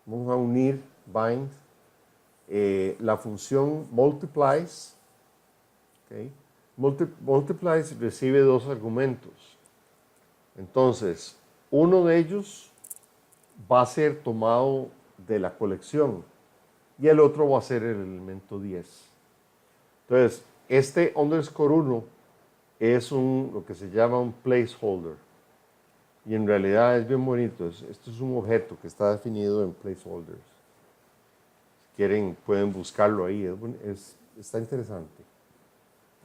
unir, bind, la función multiplies. ¿Okay? Multiplies recibe dos argumentos. Entonces, uno de ellos va a ser tomado de la colección y el otro va a ser el elemento 10. Entonces, este underscore 1 es lo que se llama un placeholder. Y en realidad es bien bonito. Esto es un objeto que está definido en placeholders. Si quieren, pueden buscarlo ahí. Está interesante.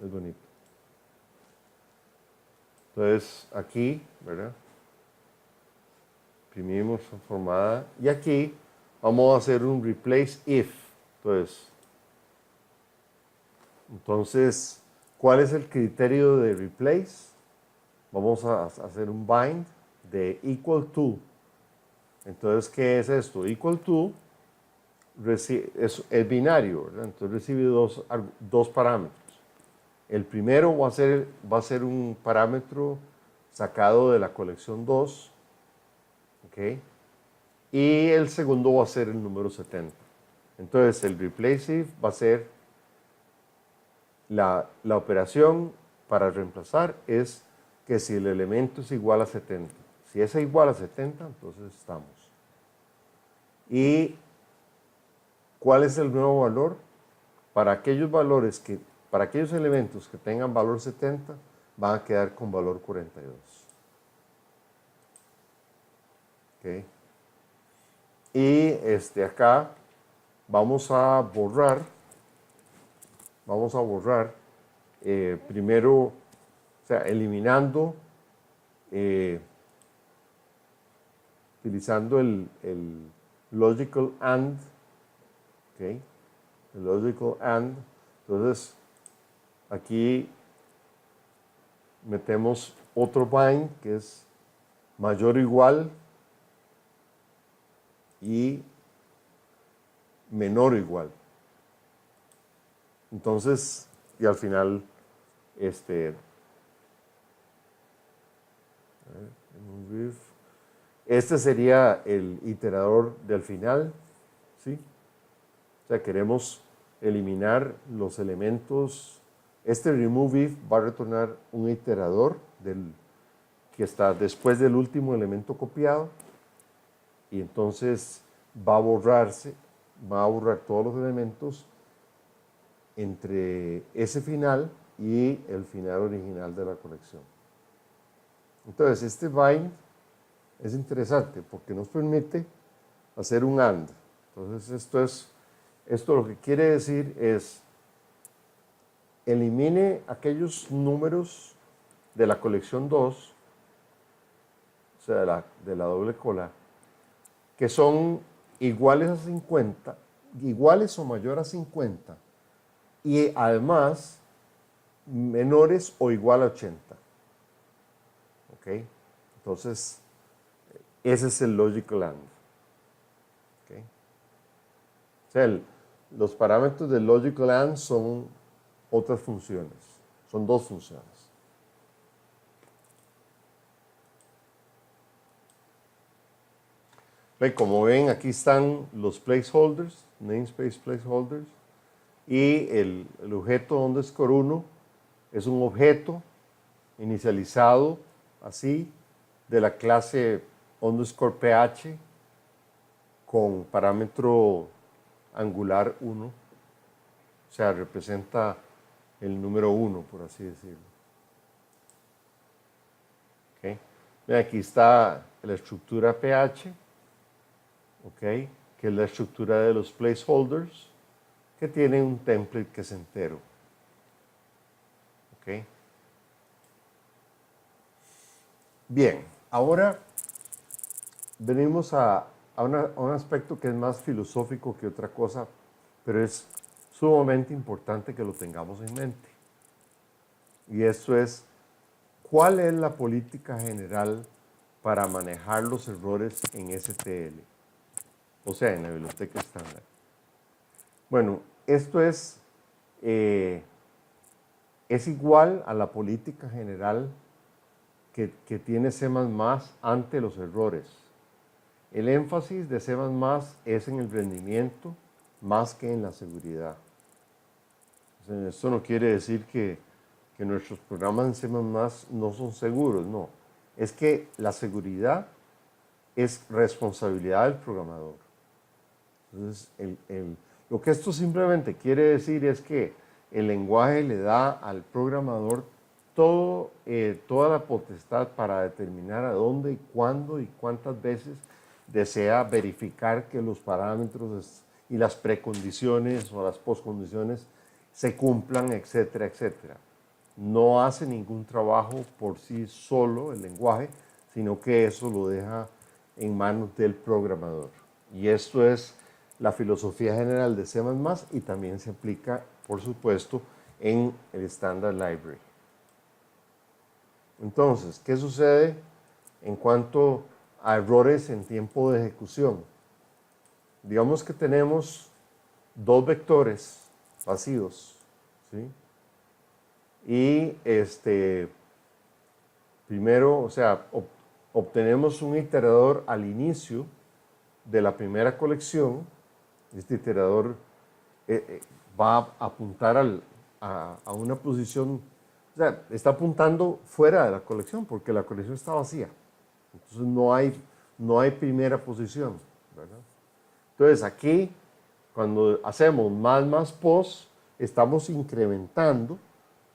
Es bonito. Entonces, aquí, ¿verdad? Imprimimos formada. Y aquí vamos a hacer un replace if. Entonces, ¿cuál es el criterio de replace? Vamos a hacer un bind de equal to. Entonces, ¿qué es esto? Equal to es binario, ¿verdad? Entonces recibe dos parámetros. El primero va a ser un parámetro sacado de la colección 2, ¿ok? Y el segundo va a ser el número 70. Entonces, el replace if va a ser la operación para reemplazar es que si el elemento es igual a 70. Si es igual a 70, entonces estamos. ¿Y cuál es el nuevo valor? Para aquellos elementos que tengan valor 70, van a quedar con valor 42. ¿Okay? Y acá vamos a borrar primero, o sea, eliminando, utilizando el logical AND, ¿okay? El logical AND. Entonces, aquí metemos otro bind que es mayor o igual y menor o igual. Entonces, y al final, este sería el iterador del final, ¿sí? O sea, queremos eliminar los elementos. Este remove if va a retornar un iterador que está después del último elemento copiado y entonces va a borrarse va a borrar todos los elementos entre ese final y el final original de la colección. Entonces, este bind es interesante porque nos permite hacer un AND. Entonces, esto lo que quiere decir es, elimine aquellos números de la colección 2, o sea, de la doble cola, que son iguales a 50, iguales o mayor a 50, y además menores o igual a 80. ¿Ok? Entonces, ese es el logical AND. ¿Ok? O sea, los parámetros del logical AND son otras funciones, son dos funciones. Como ven, aquí están los placeholders, namespace placeholders, y el objeto underscore 1 es un objeto inicializado así de la clase underscore ph con parámetro angular 1, o sea, representa el número 1, por así decirlo. ¿Okay? Aquí está la estructura ph, ¿okay? Que es la estructura de los placeholders, que tiene un template que es entero. ¿Okay? Bien, ahora venimos a un aspecto que es más filosófico que otra cosa, pero es sumamente importante que lo tengamos en mente. Y eso es, ¿cuál es la política general para manejar los errores en STL? O sea, en la biblioteca estándar. Bueno, esto es igual a la política general que tiene C++ ante los errores. El énfasis de C++ es en el rendimiento más que en la seguridad. O sea, esto no quiere decir que nuestros programas en C++ no son seguros, no. Es que la seguridad es responsabilidad del programador. Entonces, lo que esto simplemente quiere decir es que el lenguaje le da al programador toda la potestad para determinar a dónde y cuándo y cuántas veces desea verificar que los parámetros y las precondiciones o las postcondiciones se cumplan, etcétera, etcétera. No hace ningún trabajo por sí solo el lenguaje, sino que eso lo deja en manos del programador. Y esto es la filosofía general de C++ y también se aplica, por supuesto, en el Standard Library. Entonces, ¿qué sucede en cuanto a errores en tiempo de ejecución? Digamos que tenemos dos vectores vacíos, ¿sí? Y primero, o sea, obtenemos un iterador al inicio de la primera colección. Este iterador va a apuntar a una posición, o sea, está apuntando fuera de la colección porque la colección está vacía. Entonces no hay primera posición, ¿verdad? Entonces aquí, cuando hacemos más post, estamos incrementando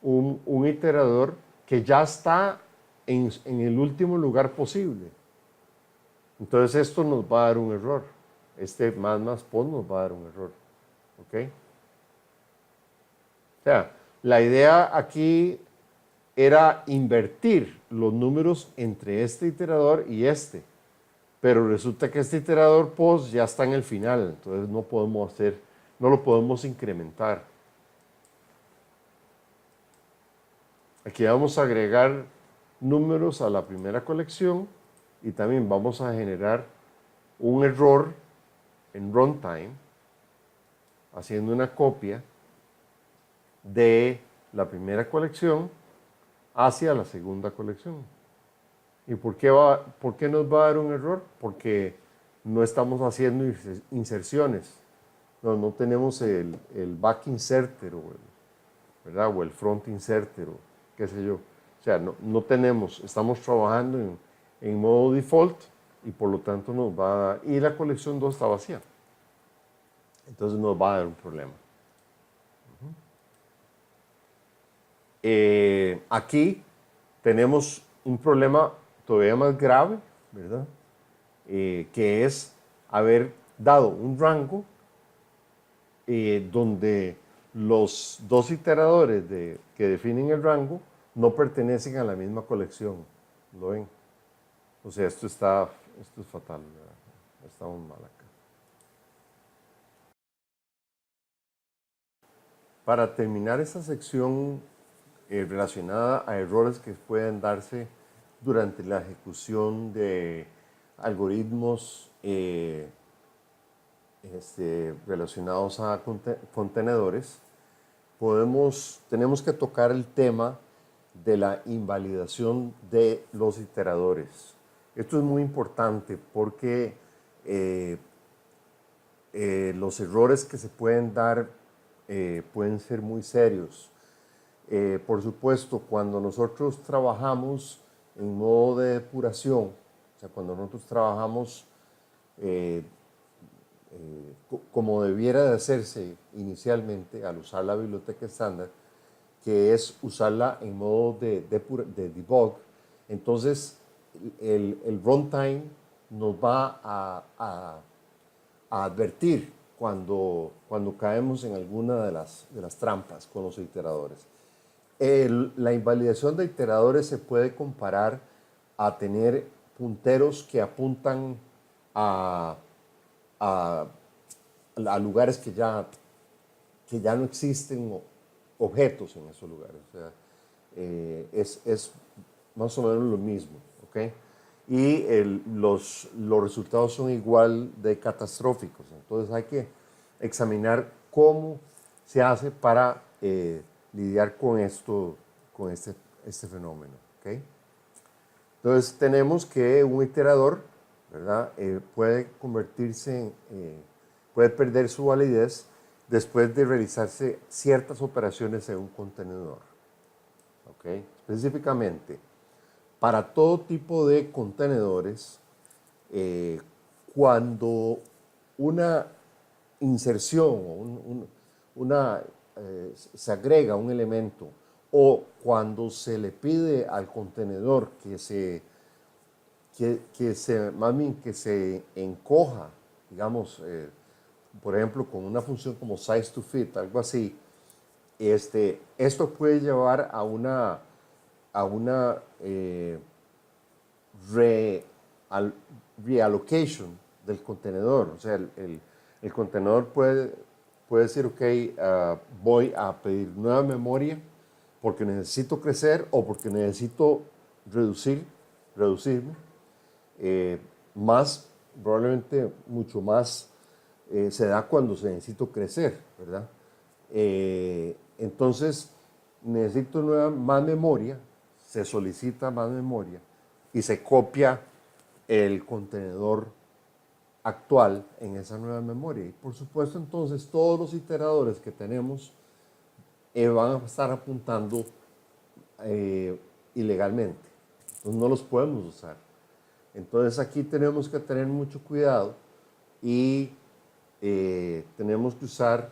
un iterador que ya está en el último lugar posible. Entonces esto nos va a dar un error. Este más post nos va a dar un error. ¿Ok? O sea, la idea aquí era invertir los números entre este iterador y este. Pero resulta que este iterador post ya está en el final, entonces no lo podemos incrementar. Aquí vamos a agregar números a la primera colección y también vamos a generar un error en runtime haciendo una copia de la primera colección hacia la segunda colección. ¿Y por qué nos va a dar un error? Porque no estamos haciendo inserciones. No tenemos el back inserter ¿verdad? O el front inserter o qué sé yo. O sea, no tenemos, estamos trabajando en modo default y por lo tanto nos va a dar, y la colección 2 está vacía. Entonces nos va a dar un problema. Aquí tenemos un problema todavía más grave, ¿verdad? Que es haber dado un rango donde los dos iteradores que definen el rango no pertenecen a la misma colección. ¿Lo ven? O sea, esto es fatal, ¿verdad? Estamos mal acá. Para terminar esta sección relacionada a errores que pueden darse durante la ejecución de algoritmos relacionados a contenedores, tenemos que tocar el tema de la invalidación de los iteradores. Esto es muy importante porque los errores que se pueden dar pueden ser muy serios. Por supuesto, cuando nosotros trabajamos en modo de depuración, o sea, cuando nosotros trabajamos como debiera de hacerse inicialmente al usar la biblioteca estándar, que es usarla en modo de debug, entonces el runtime nos va a advertir cuando caemos en alguna de las trampas con los iteradores. La invalidación de iteradores se puede comparar a tener punteros que apuntan a lugares que ya no existen objetos en esos lugares. O sea, es más o menos lo mismo. ¿Okay? Y los resultados son igual de catastróficos. Entonces hay que examinar cómo se hace para lidiar con esto, con este fenómeno. ¿Okay? Entonces tenemos que un iterador, ¿verdad? Puede convertirse puede perder su validez después de realizarse ciertas operaciones en un contenedor. ¿Okay? Específicamente, para todo tipo de contenedores, cuando una inserción o se agrega un elemento o cuando se le pide al contenedor más bien que se encoja, digamos, por ejemplo, con una función como size to fit, algo así, esto puede llevar a una reallocation del contenedor. O sea, el contenedor puede decir, ok, voy a pedir nueva memoria porque necesito crecer o porque necesito reducirme. Más, probablemente mucho más se da cuando se necesita crecer, ¿verdad? Entonces, necesito más memoria, se solicita más memoria y se copia el contenedor actual en esa nueva memoria. Y por supuesto, entonces, todos los iteradores que tenemos van a estar apuntando ilegalmente. Entonces, no los podemos usar. Entonces, aquí tenemos que tener mucho cuidado y tenemos que usar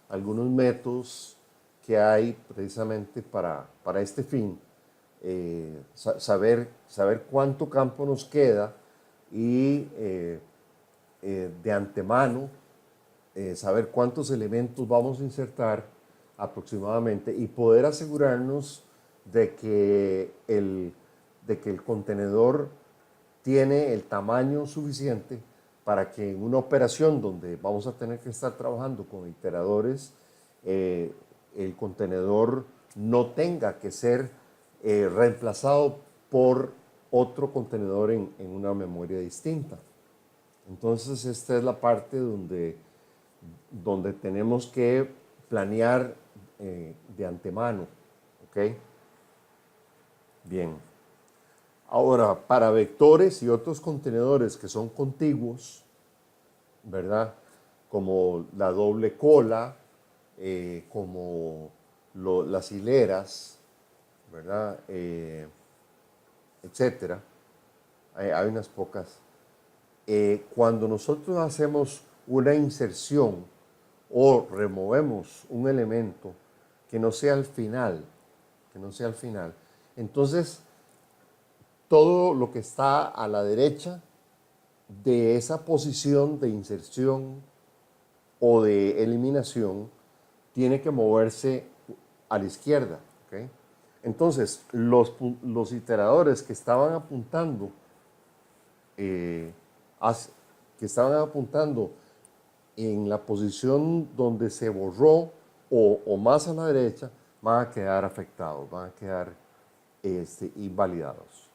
algunos métodos que hay precisamente para este fin. Saber cuánto campo nos queda y de antemano saber cuántos elementos vamos a insertar aproximadamente y poder asegurarnos de que el contenedor tiene el tamaño suficiente para que en una operación donde vamos a tener que estar trabajando con iteradores, el contenedor no tenga que ser reemplazado por otro contenedor en una memoria distinta. Entonces esta es la parte donde tenemos que planear de antemano. ¿Ok? Bien. Ahora, para vectores y otros contenedores que son contiguos, ¿verdad? Como la doble cola, como las hileras, ¿verdad? Etcétera. Hay unas pocas. Cuando nosotros hacemos una inserción o removemos un elemento que no sea al final, entonces todo lo que está a la derecha de esa posición de inserción o de eliminación tiene que moverse a la izquierda. ¿Okay? Entonces, los iteradores que estaban apuntando en la posición donde se borró o más a la derecha, van a quedar afectados, van a quedar invalidados.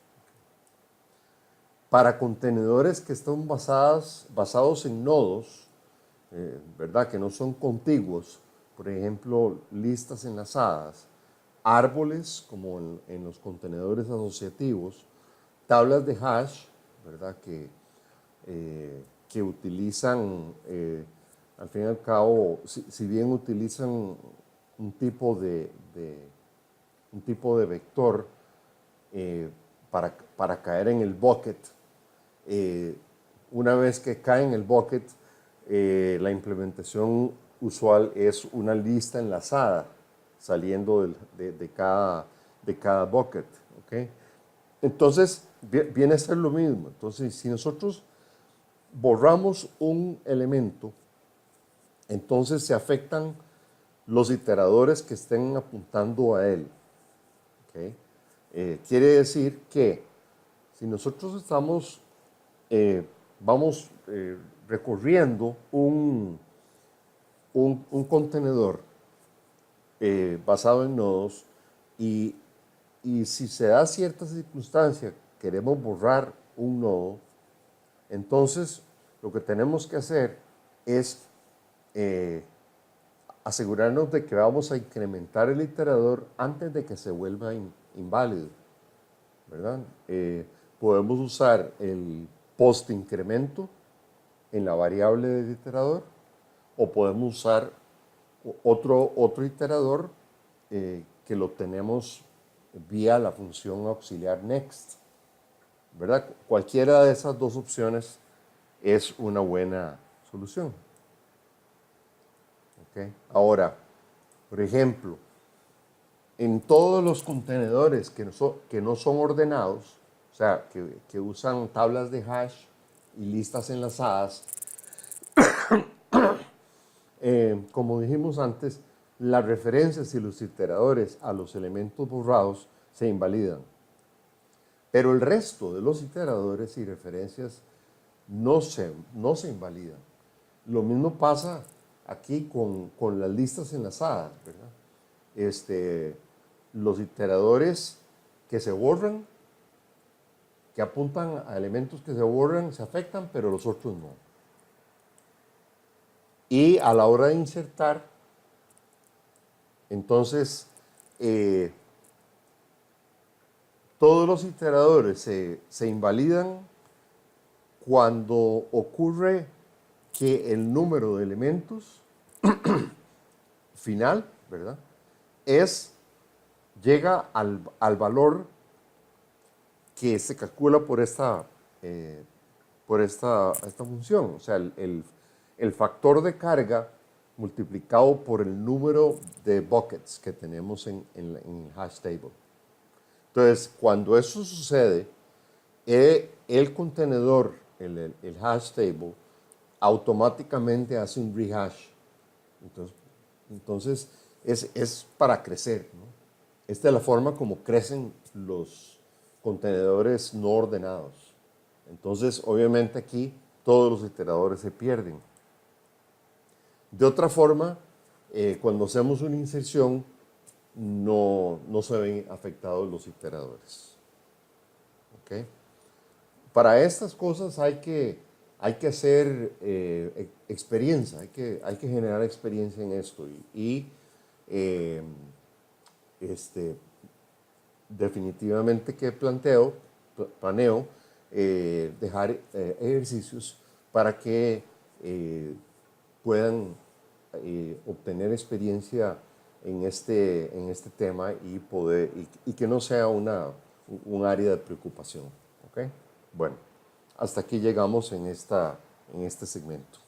Para contenedores que están basados en nodos, ¿verdad? Que no son contiguos, por ejemplo, listas enlazadas, árboles, como en los contenedores asociativos, tablas de hash, ¿verdad? Que utilizan, al fin y al cabo, si bien utilizan un tipo de vector para caer en el bucket, una vez que cae en el bucket, la implementación usual es una lista enlazada saliendo de cada bucket. ¿Okay? Entonces, viene a ser lo mismo. Entonces, si nosotros borramos un elemento, entonces se afectan los iteradores que estén apuntando a él. ¿Okay? Quiere decir que si nosotros vamos recorriendo un contenedor basado en nodos y si se da cierta circunstancia, queremos borrar un nodo, entonces lo que tenemos que hacer es asegurarnos de que vamos a incrementar el iterador antes de que se vuelva inválido, ¿verdad? Podemos usar el post incremento en la variable del iterador o podemos usar otro iterador que lo tenemos vía la función auxiliar next, ¿verdad? Cualquiera de esas dos opciones es una buena solución. ¿Okay? Ahora, por ejemplo, en todos los contenedores que no son ordenados, o sea, que usan tablas de hash y listas enlazadas, como dijimos antes, las referencias y los iteradores a los elementos borrados se invalidan. Pero el resto de los iteradores y referencias no se invalidan. Lo mismo pasa aquí con las listas enlazadas, ¿verdad? Los iteradores que se borran, que apuntan a elementos que se borran, se afectan, pero los otros no. Y a la hora de insertar, entonces, todos los iteradores se invalidan cuando ocurre que el número de elementos final, ¿verdad? Llega al valor que se calcula por esta función. O sea, el factor de carga multiplicado por el número de buckets que tenemos en el hash table. Entonces, cuando eso sucede, el contenedor, el hash table, automáticamente hace un rehash. Entonces es para crecer, ¿no? Esta es la forma como crecen los contenedores no ordenados. Entonces, obviamente aquí todos los iteradores se pierden. De otra forma, cuando hacemos una inserción, no se ven afectados los iteradores. ¿Okay? Para estas cosas hay que hacer experiencia, hay que generar experiencia en esto definitivamente que planeo dejar ejercicios para que puedan obtener experiencia en este tema y que no sea un área de preocupación. ¿Okay? Bueno, hasta aquí llegamos en este segmento.